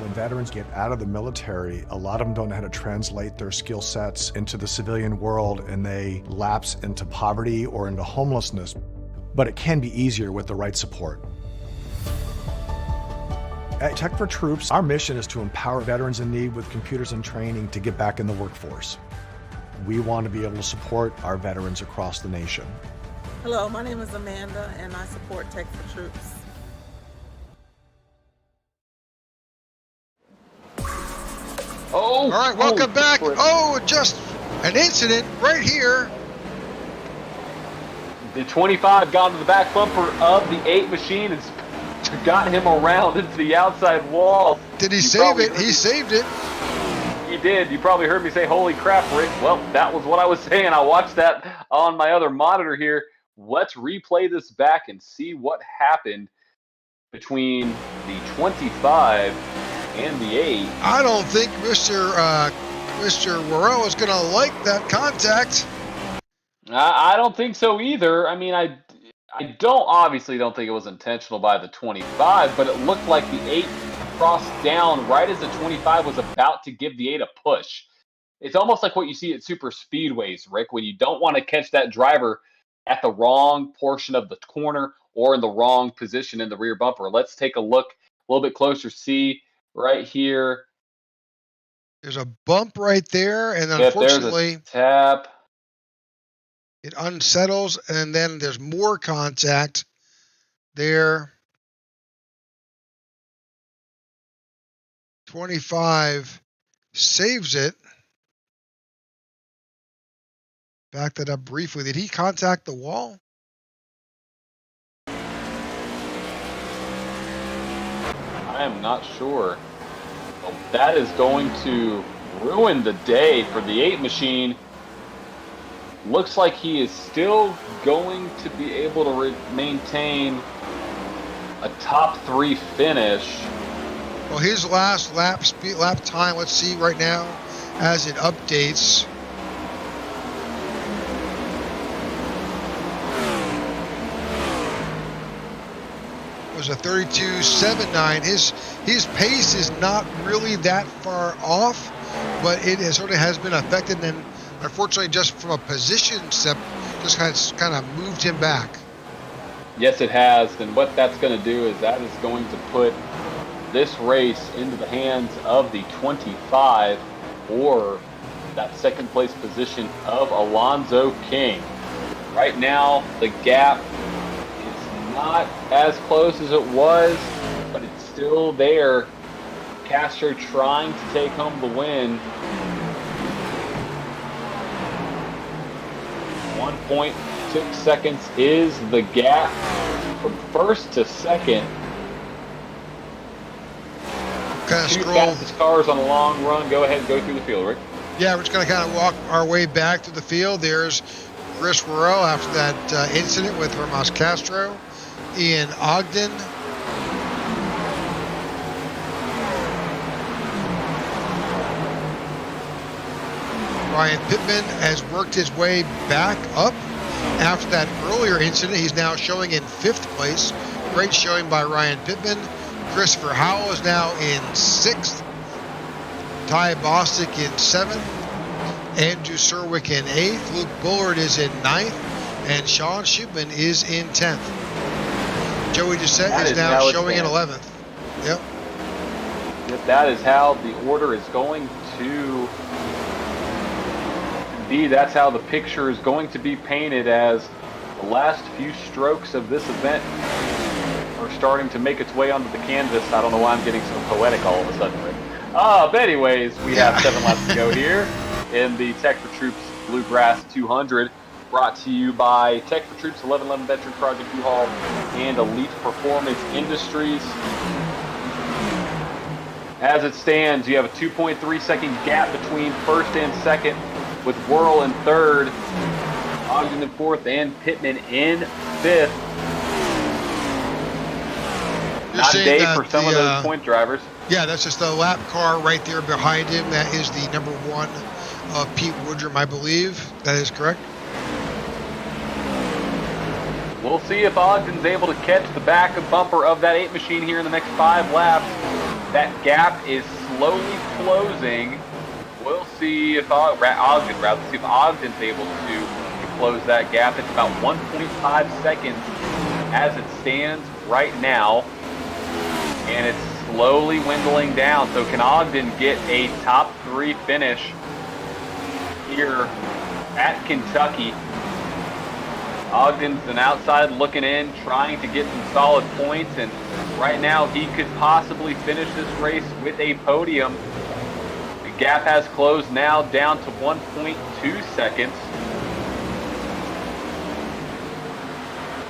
When veterans get out of the military, a lot of them don't know how to translate their skill sets into the civilian world, and they lapse into poverty or into homelessness. But it can be easier with the right support. At Tech4Troops, our mission is to empower veterans in need with computers and training to get back in the workforce. We want to be able to support our veterans across the nation. Hello, my name is Amanda, and I support Tech4Troops. All right, welcome back. Oh, just an incident right here. The 25 got into the back bumper of the 8 machine and got him around into the outside wall. Did he save it? He saved it. He did. You probably heard me say, holy crap, Rick. Well, that was what I was saying. I watched that on my other monitor here. Let's replay this back and see what happened between the 25 and the 8. I don't think Mr. Worrell is going to like that contact. I don't think so either. I mean, I obviously don't think it was intentional by the 25, but it looked like the 8 crossed down right as the 25 was about to give the 8 a push. It's almost like what you see at super speedways, Rick, when you don't want to catch that driver at the wrong portion of the corner or in the wrong position in the rear bumper. Let's take a look a little bit closer. See right here. There's a bump right there, and unfortunately, there's a tap. It unsettles, and then there's more contact there. 25 saves it. Back that up briefly. Did he contact the wall? I am not sure. Well, that is going to ruin the day for the 8 machine. Looks like he is still going to be able to maintain a top 3 finish. Well, his last lap time, let's see right now as it updates. Was a 32.79. His pace is not really that far off, but it sort of has been affected, and unfortunately, just from a position step, just kind of moved him back. Yes, it has, and what that's going to do is that is going to put this race into the hands of the 25 or that second place position of Alonzo King. Right now, the gap is not as close as it was, but it's still there. Castro trying to take home the win. 1.6 seconds is the gap from first to second. Two fastest cars on a long run. Go ahead and go through the field, Rick. Yeah, we're just going to kind of walk our way back to the field. There's Chris Worrell after that incident with Hermas Castro. Ian Ogden. Ryan Pittman has worked his way back up after that earlier incident. He's now showing in 5th place. Great showing by Ryan Pittman. Christopher Howell is now in 6th. Ty Bostic in 7th. Andrew Serwick in 8th. Luke Bullard is in 9th. And Sean Shipman is in 10th. Joey Doucette That is is now how it showing in stands. 11th. Yep. Yep, that is how the order is going to. Indeed, that's how the picture is going to be painted as the last few strokes of this event are starting to make its way onto the canvas. I don't know why I'm getting so poetic all of a sudden, Rick. But anyways, we have 7 laps to go here in the Tech4Troops Bluegrass 200, brought to you by Tech4Troops, 1111 Veteran Project U-Haul, and Elite Performance Industries. As it stands, you have a 2.3 second gap between first and second, with Whirl in third, Ogden in fourth, and Pittman in fifth. You're Not a saying day that for some of those point drivers. Yeah, that's just the lap car right there behind him. That is the number 1 Pete Woodrum, I believe. That is correct. We'll see if Ogden's able to catch the back of bumper of that 8 machine here in the next 5 laps. That gap is slowly closing. We'll see if Ogden's able to close that gap. It's about 1.5 seconds as it stands right now, and it's slowly dwindling down. So can Ogden get a top 3 finish here at Kentucky? Ogden's an outside looking in, trying to get some solid points, and right now he could possibly finish this race with a podium. The gap has closed now down to 1.2 seconds.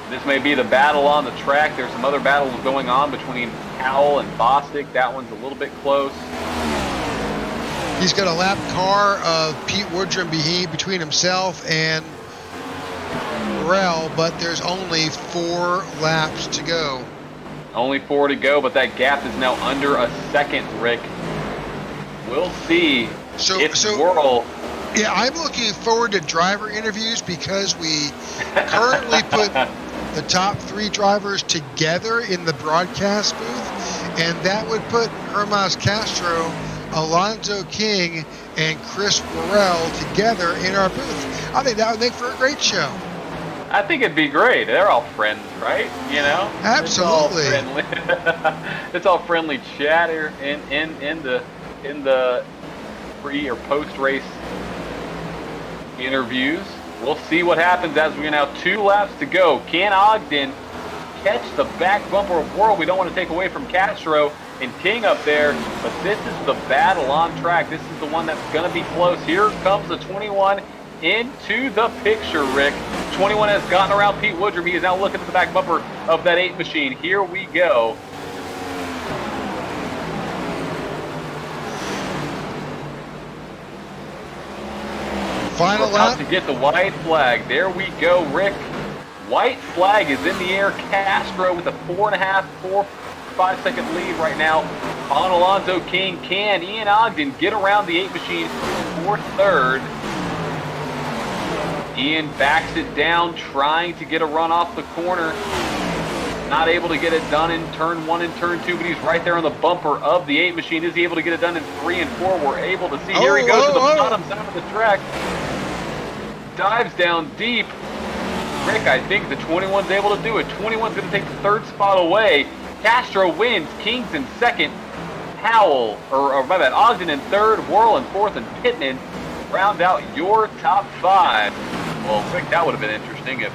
This may be the battle on the track. There's some other battles going on between Howell and Bostic. That one's a little bit close. He's got a lap car of Pete Woodrum between himself and Burrell, but there's only 4 laps to go. Only 4 to go, but that gap is now under a second, Rick. We'll see if Whirl. Yeah, I'm looking forward to driver interviews because we currently put the top 3 drivers together in the broadcast booth, and that would put Hermas Castro, Alonzo King, and Chris Burrell together in our booth. I think that would make for a great show. I think it'd be great. They're all friends, right? You know? Absolutely. It's all friendly, it's all friendly chatter in the pre or post race interviews. We'll see what happens as we are now 2 laps to go. Can Ogden catch the back bumper of Whirl? We don't want to take away from Castro and King up there, but this is the battle on track. This is the one that's going to be close. Here comes the 21 into the picture, Rick. 21 has gotten around Pete Woodrum. He is now looking at the back bumper of that 8 machine. Here we go. Final We're about lap. to get the white flag. There we go, Rick. White flag is in the air. Castro with a 4.5 second lead right now on Alonzo King. Can Ian Ogden get around the 8 machine for third? Ian backs it down, trying to get a run off the corner. Not able to get it done in turn 1 and turn 2, but he's right there on the bumper of the 8 machine. Is he able to get it done in 3 and 4? We're able to see. Here he goes to the bottom side of the track. Dives down deep. Rick, I think the 21's able to do it. 21's going to take the 3rd spot away. Castro wins. King's in 2nd. Howell, Ogden in 3rd. Whirl in 4th, and Pittman round out your top 5. Well, Rick, that would have been interesting if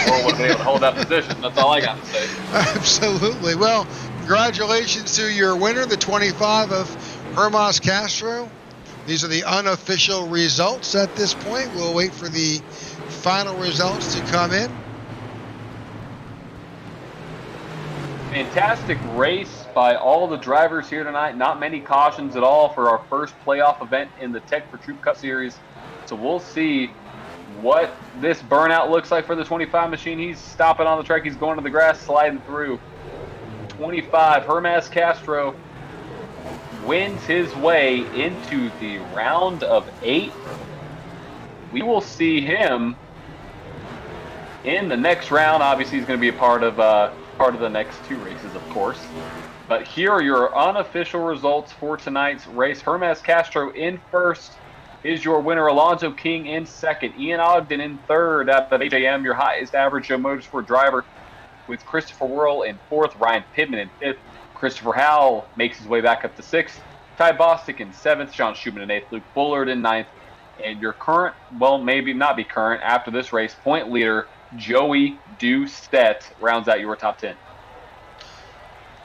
Whirl was able to hold that position. That's all I got to say. Absolutely. Well, congratulations to your winner, the 25 of Hermas Castro. These are the unofficial results at this point. We'll wait for the final results to come in. Fantastic race by all the drivers here tonight. Not many cautions at all for our first playoff event in the Tech4Troops Cup Series. So we'll see what this burnout looks like for the 25 machine. He's stopping on the track. He's going to the grass, sliding through. 25, Hermas Castro wins his way into the round of 8. We will see him in the next round. Obviously, he's going to be a part of the next 2 races, of course. But here are your unofficial results for tonight's race. Hermas Castro in 1st is your winner. Alonzo King in 2nd. Ian Ogden in 3rd out of HAM, your highest average Joe Motorsport driver. with Christopher Worrell in 4th, Ryan Pittman in 5th, Christopher Howell makes his way back up to 6th, Ty Bostic in 7th, Sean Schubin in 8th, Luke Bullard in 9th, and your current, well, maybe not be current, after this race, point leader, Joey Doucette, rounds out your top 10.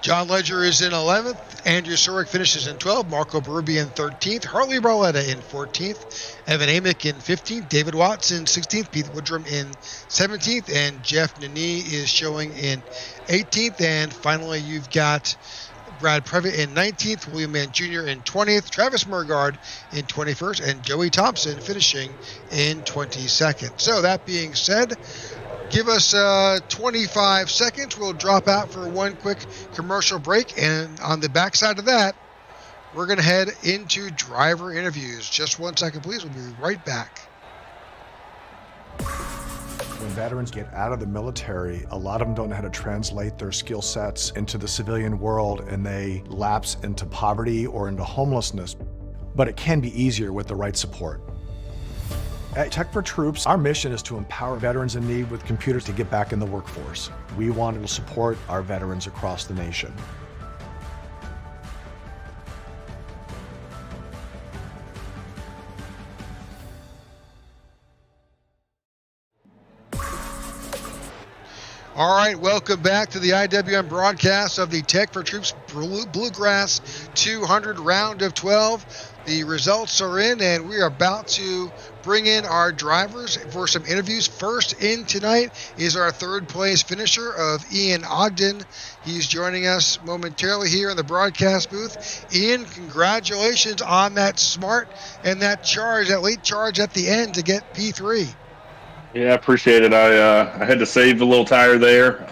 John Ledger is in 11th. Andrew Sorek finishes in 12th. Marco Berube in 13th. Harley Barletta in 14th. Evan Amick in 15th. David Watts in 16th. Pete Woodrum in 17th. And Jeff Nani is showing in 18th. And finally, you've got Brad Previtt in 19th. William Mann Jr. in 20th. Travis Murgaard in 21st. And Joey Thompson finishing in 22nd. So that being said, give us 25 seconds. We'll drop out for one quick commercial break. And on the backside of that, we're going to head into driver interviews. Just 1 second, please. We'll be right back. When veterans get out of the military, a lot of them don't know how to translate their skill sets into the civilian world, and they lapse into poverty or into homelessness. But it can be easier with the right support. At Tech4Troops, our mission is to empower veterans in need with computers to get back in the workforce. We want to support our veterans across the nation. All right, welcome back to the IWM broadcast of the Tech4Troops Bluegrass 200 round of 12. The results are in, and we are about to bring in our drivers for some interviews. First in tonight is our 3rd place finisher of Ian Ogden. He's joining us momentarily here in the broadcast booth. Ian, congratulations on that smart and that charge, that late charge at the end to get P3. Yeah, I appreciate it. I had to save a little tire there.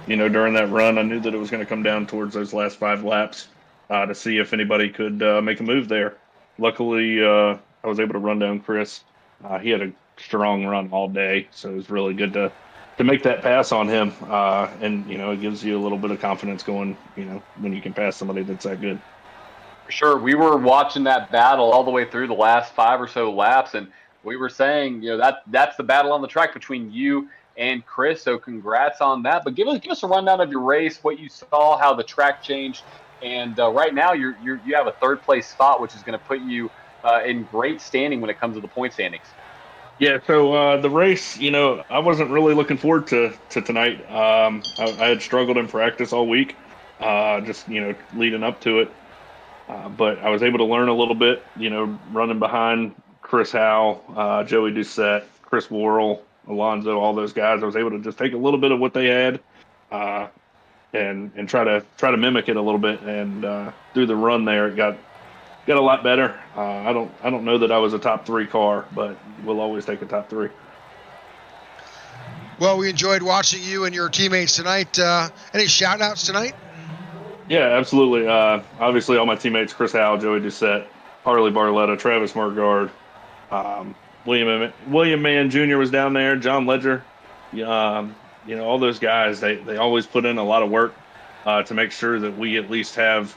During that run, I knew that it was going to come down towards those last 5 laps to see if anybody could make a move there. Luckily, I was able to run down Chris. He had a strong run all day, so it was really good to make that pass on him. And it gives you a little bit of confidence going, when you can pass somebody that's that good. For sure. We were watching that battle all the way through the last 5 or so laps, and we were saying, that's the battle on the track between you and Chris. So congrats on that. But give us a rundown of your race, what you saw, how the track changed, and right now you have a 3rd place spot, which is going to put you in great standing when it comes to the point standings. Yeah. So the race, I wasn't really looking forward to tonight. I had struggled in practice all week, just leading up to it. But I was able to learn a little bit, running behind Chris Howell, Joey Doucette, Chris Worrell, Alonzo, all those guys. I was able to just take a little bit of what they had and try to mimic it a little bit. And through the run there, it got a lot better. I don't know that I was a top 3 car, but we'll always take a top 3. Well, we enjoyed watching you and your teammates tonight. Any shout-outs tonight? Yeah, absolutely. Obviously, all my teammates, Chris Howell, Joey Doucette, Harley Barletta, Travis Murgaard, William Mann Jr. was down there, John Ledger, all those guys, they always put in a lot of work to make sure that we at least have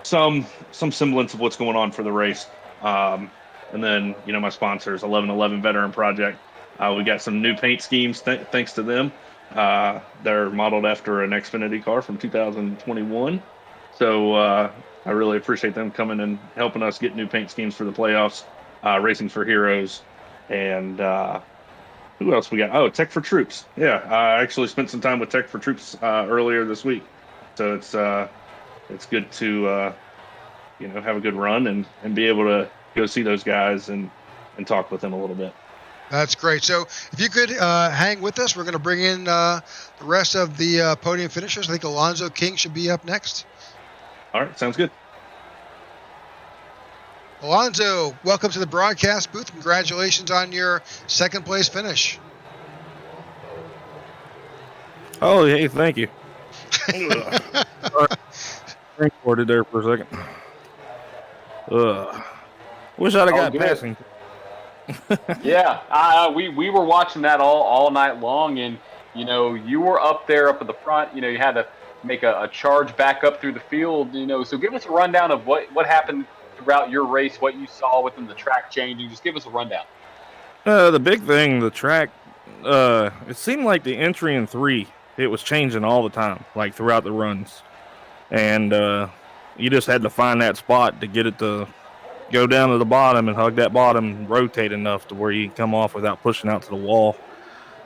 some semblance of what's going on for the race. And then, my sponsors, 1111 Veteran Project, we got some new paint schemes thanks to them. They're modeled after an Xfinity car from 2021. So I really appreciate them coming and helping us get new paint schemes for the playoffs. Racing for Heroes, and who else we got? Oh, Tech4Troops. Yeah, I actually spent some time with Tech4Troops earlier this week, so it's good to have a good run and be able to go see those guys and talk with them a little bit. That's great. So if you could hang with us, we're going to bring in the rest of the podium finishers. I think Alonzo King should be up next. All right, sounds good. Alonzo, welcome to the broadcast booth. Congratulations on your 2nd place finish. Oh, hey, thank you. Recorded there for a second. Wish I'd have got good. passing. Yeah, we were watching that all night long, and you were up at the front. You had to make a charge back up through the field. So give us a rundown of what happened throughout your race, what you saw within the track changing. Just give us a rundown. The big thing, the track, it seemed like the entry in 3 it was changing all the time, like throughout the runs. And you just had to find that spot to get it to go down to the bottom and hug that bottom and rotate enough to where you can come off without pushing out to the wall.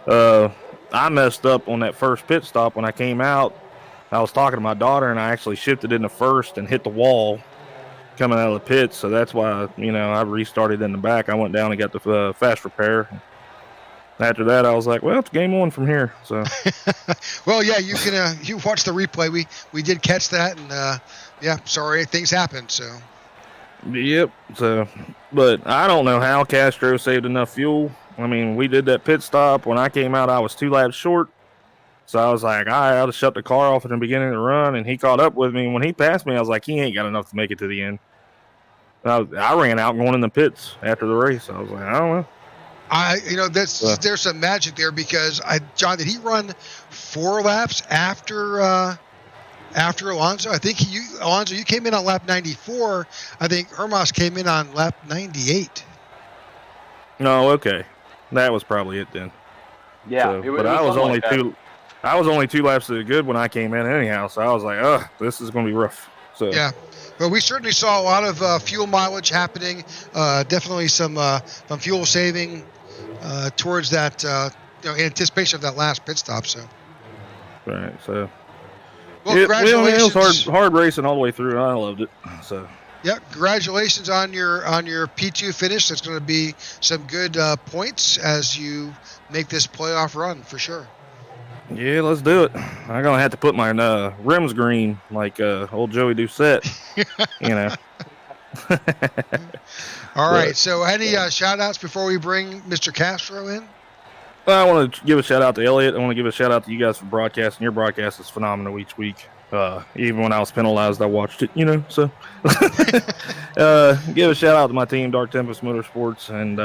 I messed up on that first pit stop when I came out. I was talking to my daughter, and I actually shifted into first and hit the wall coming out of the pits. So that's why, I restarted in the back. I went down and got the fast repair. After that, I was like, well, it's game on from here. So, well, yeah, you can you watch the replay. We did catch that, and yeah, sorry, things happened. So, yep. So, but I don't know how Castro saved enough fuel. I mean, we did that pit stop. When I came out, I was 2 laps short. So I was like, all right, I'll just shut the car off at the beginning of the run. And he caught up with me. And when he passed me, I was like, he ain't got enough to make it to the end. I ran out going in the pits after the race. I was like, I don't know. There's some magic there because John, did he run 4 laps after Alonso? I think Alonso, you came in on lap 94. I think Hermas came in on lap 98. No, okay, that was probably it then. Yeah, so, but I was only like I was only 2 laps to the good when I came in anyhow. So I was like, this is going to be rough. So yeah. Well, we certainly saw a lot of fuel mileage happening. Definitely some fuel saving towards that, in anticipation of that last pit stop. So, right. So, well, it congratulations. was hard racing all the way through, and I loved it. So, yeah, congratulations on your P2 finish. That's going to be some good points as you make this playoff run for sure. Yeah, let's do it. I'm gonna have to put my rims green like old Joey Doucette. All right. So, any shout outs before we bring Mr. Castro in? Well, I want to give a shout out to Elliot. I want to give a shout out to you guys for broadcasting. Your broadcast is phenomenal each week. Even when I was penalized, I watched it. So, give a shout out to my team, Dark Tempest Motorsports, and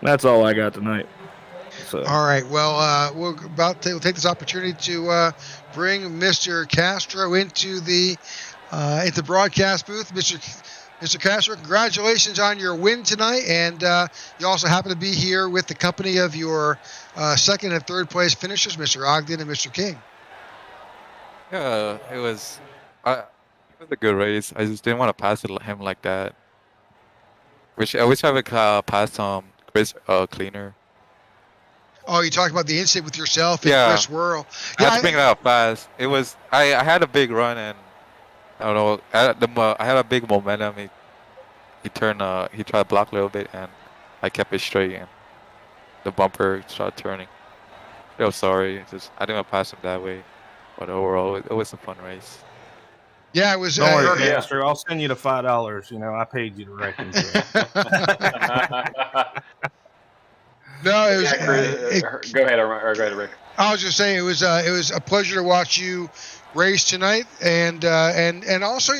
that's all I got tonight. So. All right. Well, we'll take this opportunity to bring Mr. Castro into the broadcast booth. Mr. Castro, congratulations on your win tonight, and you also happen to be here with the company of your second and third place finishers, Mr. Ogden and Mr. King. Yeah, it was a good race. I just didn't want to pass him like that. I wish I would pass Chris cleaner. Oh, you talked about the incident with yourself and Chris Worrell. Yeah, I had to bring it up fast. It was I had a big run, and I don't know. I had a big momentum. He tried to block a little bit, and I kept it straight, and the bumper started turning. I was sorry. I didn't want to pass him that way, but overall, it was a fun race. Yeah, it was. Don't worry, Castro. I'll send you the $5. I paid you to reckon. No, it was. Go ahead, Rick. I was just saying it was a pleasure to watch you race tonight, and also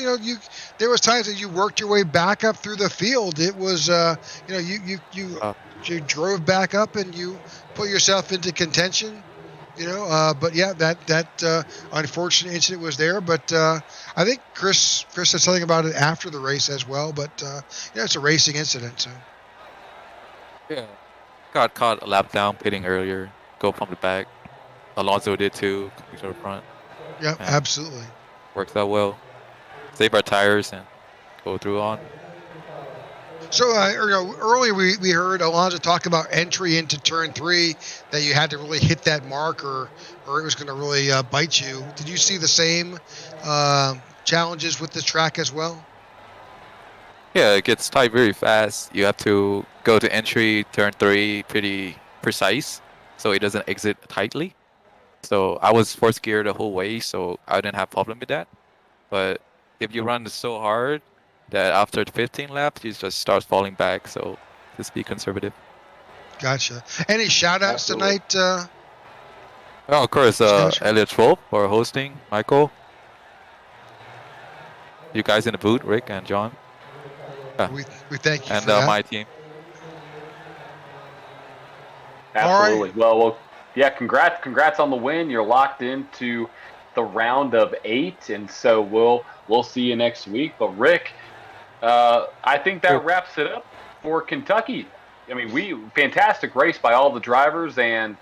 there was times that you worked your way back up through the field. It was you drove back up and you put yourself into contention. But yeah, that unfortunate incident was there. But I think Chris said something about it after the race as well. But it's a racing incident. So yeah. Got caught a lap down pitting earlier, go from the back. Alonso did too, coming to the front. Yeah, absolutely. Worked out well. Save our tires and go through on. So earlier we heard Alonso talk about entry into turn 3, that you had to really hit that mark or it was going to really bite you. Did you see the same challenges with the track as well? Yeah, it gets tight very fast. You have to go to entry, turn 3, pretty precise, so it doesn't exit tightly. So I was fourth gear the whole way, so I didn't have problem with that. But if you run so hard that after 15 laps, you just start falling back, so just be conservative. Gotcha. Any shout-outs tonight? Oh, of course, Elliot Swope for hosting, Michael. You guys in the booth, Rick and John. Yeah. We thank you and for that. My team. Absolutely. Right. Well, yeah. Congrats on the win. You're locked into the round of 8, and so we'll see you next week. But Rick, I think that wraps it up for Kentucky. I mean, fantastic race by all the drivers, and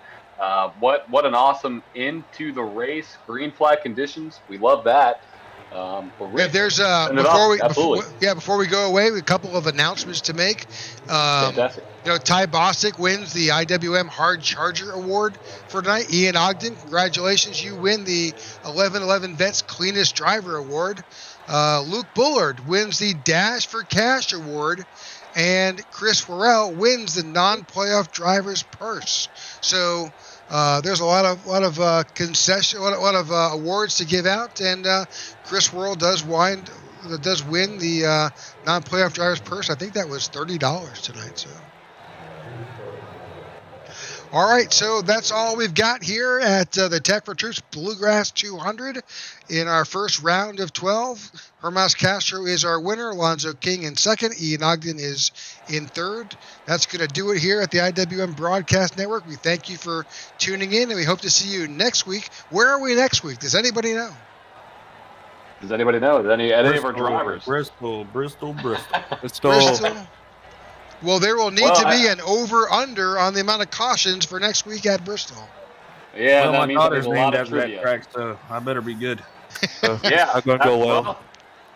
What an awesome end to the race. Green flag conditions. We love that. There's before we go away, a couple of announcements to make. Fantastic. Ty Bostic wins the IWM Hard Charger Award for tonight. Ian Ogden, congratulations, you win the 1111 Vets Cleanest Driver Award. Luke Bullard wins the Dash for Cash Award, and Chris Worrell wins the non-playoff driver's purse. So there's a lot of awards to give out, and Chris Worrell does win the non-playoff driver's purse. I think that was $30 tonight. So. All right, so that's all we've got here at the Tech4Troops Bluegrass 200 in our first round of 12. Hermas Castro is our winner, Alonzo King in second, Ian Ogden is in third. That's going to do it here at the IWM Broadcast Network. We thank you for tuning in, and we hope to see you next week. Where are we next week? Does anybody know? Does anybody know? Any of our drivers? Bristol. Bristol. Well, there will need to be an over-under on the amount of cautions for next week at Bristol. Yeah, well, that my means daughter's there's a lot named of after that trivia. track, so I better be good. Yeah, I'm gonna go well.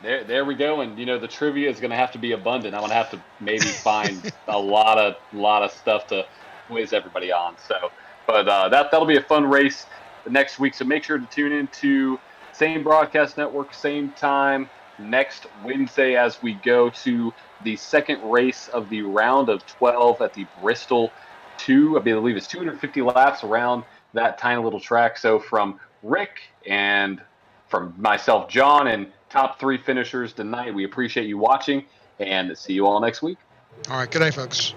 There we go, and the trivia is going to have to be abundant. I'm going to have to maybe find a lot of stuff to quiz everybody on. So, but that'll be a fun race next week. So make sure to tune in to same broadcast network, same time next Wednesday as we go to the second race of the round of 12 at the Bristol 2. I believe it's 250 laps around that tiny little track. So from Rick and from myself, John, and top 3 finishers tonight, we appreciate you watching, and see you all next week. All right. Good night, folks.